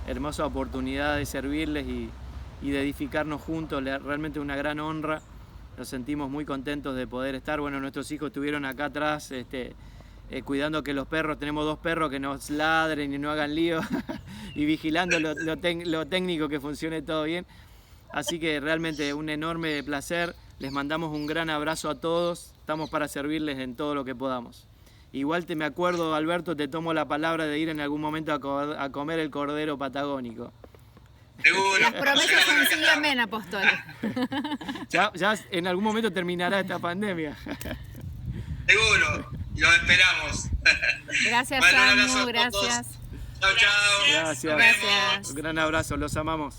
Speaker 2: hermosa oportunidad de servirles y de edificarnos juntos. Realmente una gran honra. Nos sentimos muy contentos de poder estar. Bueno, nuestros hijos estuvieron acá atrás cuidando que los perros, tenemos 2 perros, que nos ladren y no hagan lío y vigilando lo técnico, que funcione todo bien. Así que realmente un enorme placer. Les mandamos un gran abrazo a todos. Estamos para servirles en todo lo que podamos. Igual me acuerdo, Alberto, te tomo la palabra de ir en algún momento a comer el cordero patagónico.
Speaker 3: seguro.
Speaker 5: Las promesas son sí y amén, apóstol.
Speaker 2: Ya en algún momento terminará esta pandemia.
Speaker 3: Seguro, y los esperamos.
Speaker 5: Gracias,
Speaker 3: Bueno, un abrazo
Speaker 5: Samu,
Speaker 3: a todos.
Speaker 5: gracias.
Speaker 3: Chao, chao.
Speaker 2: Gracias.
Speaker 3: Nos vemos.
Speaker 5: Gracias.
Speaker 2: Un gran abrazo, los amamos.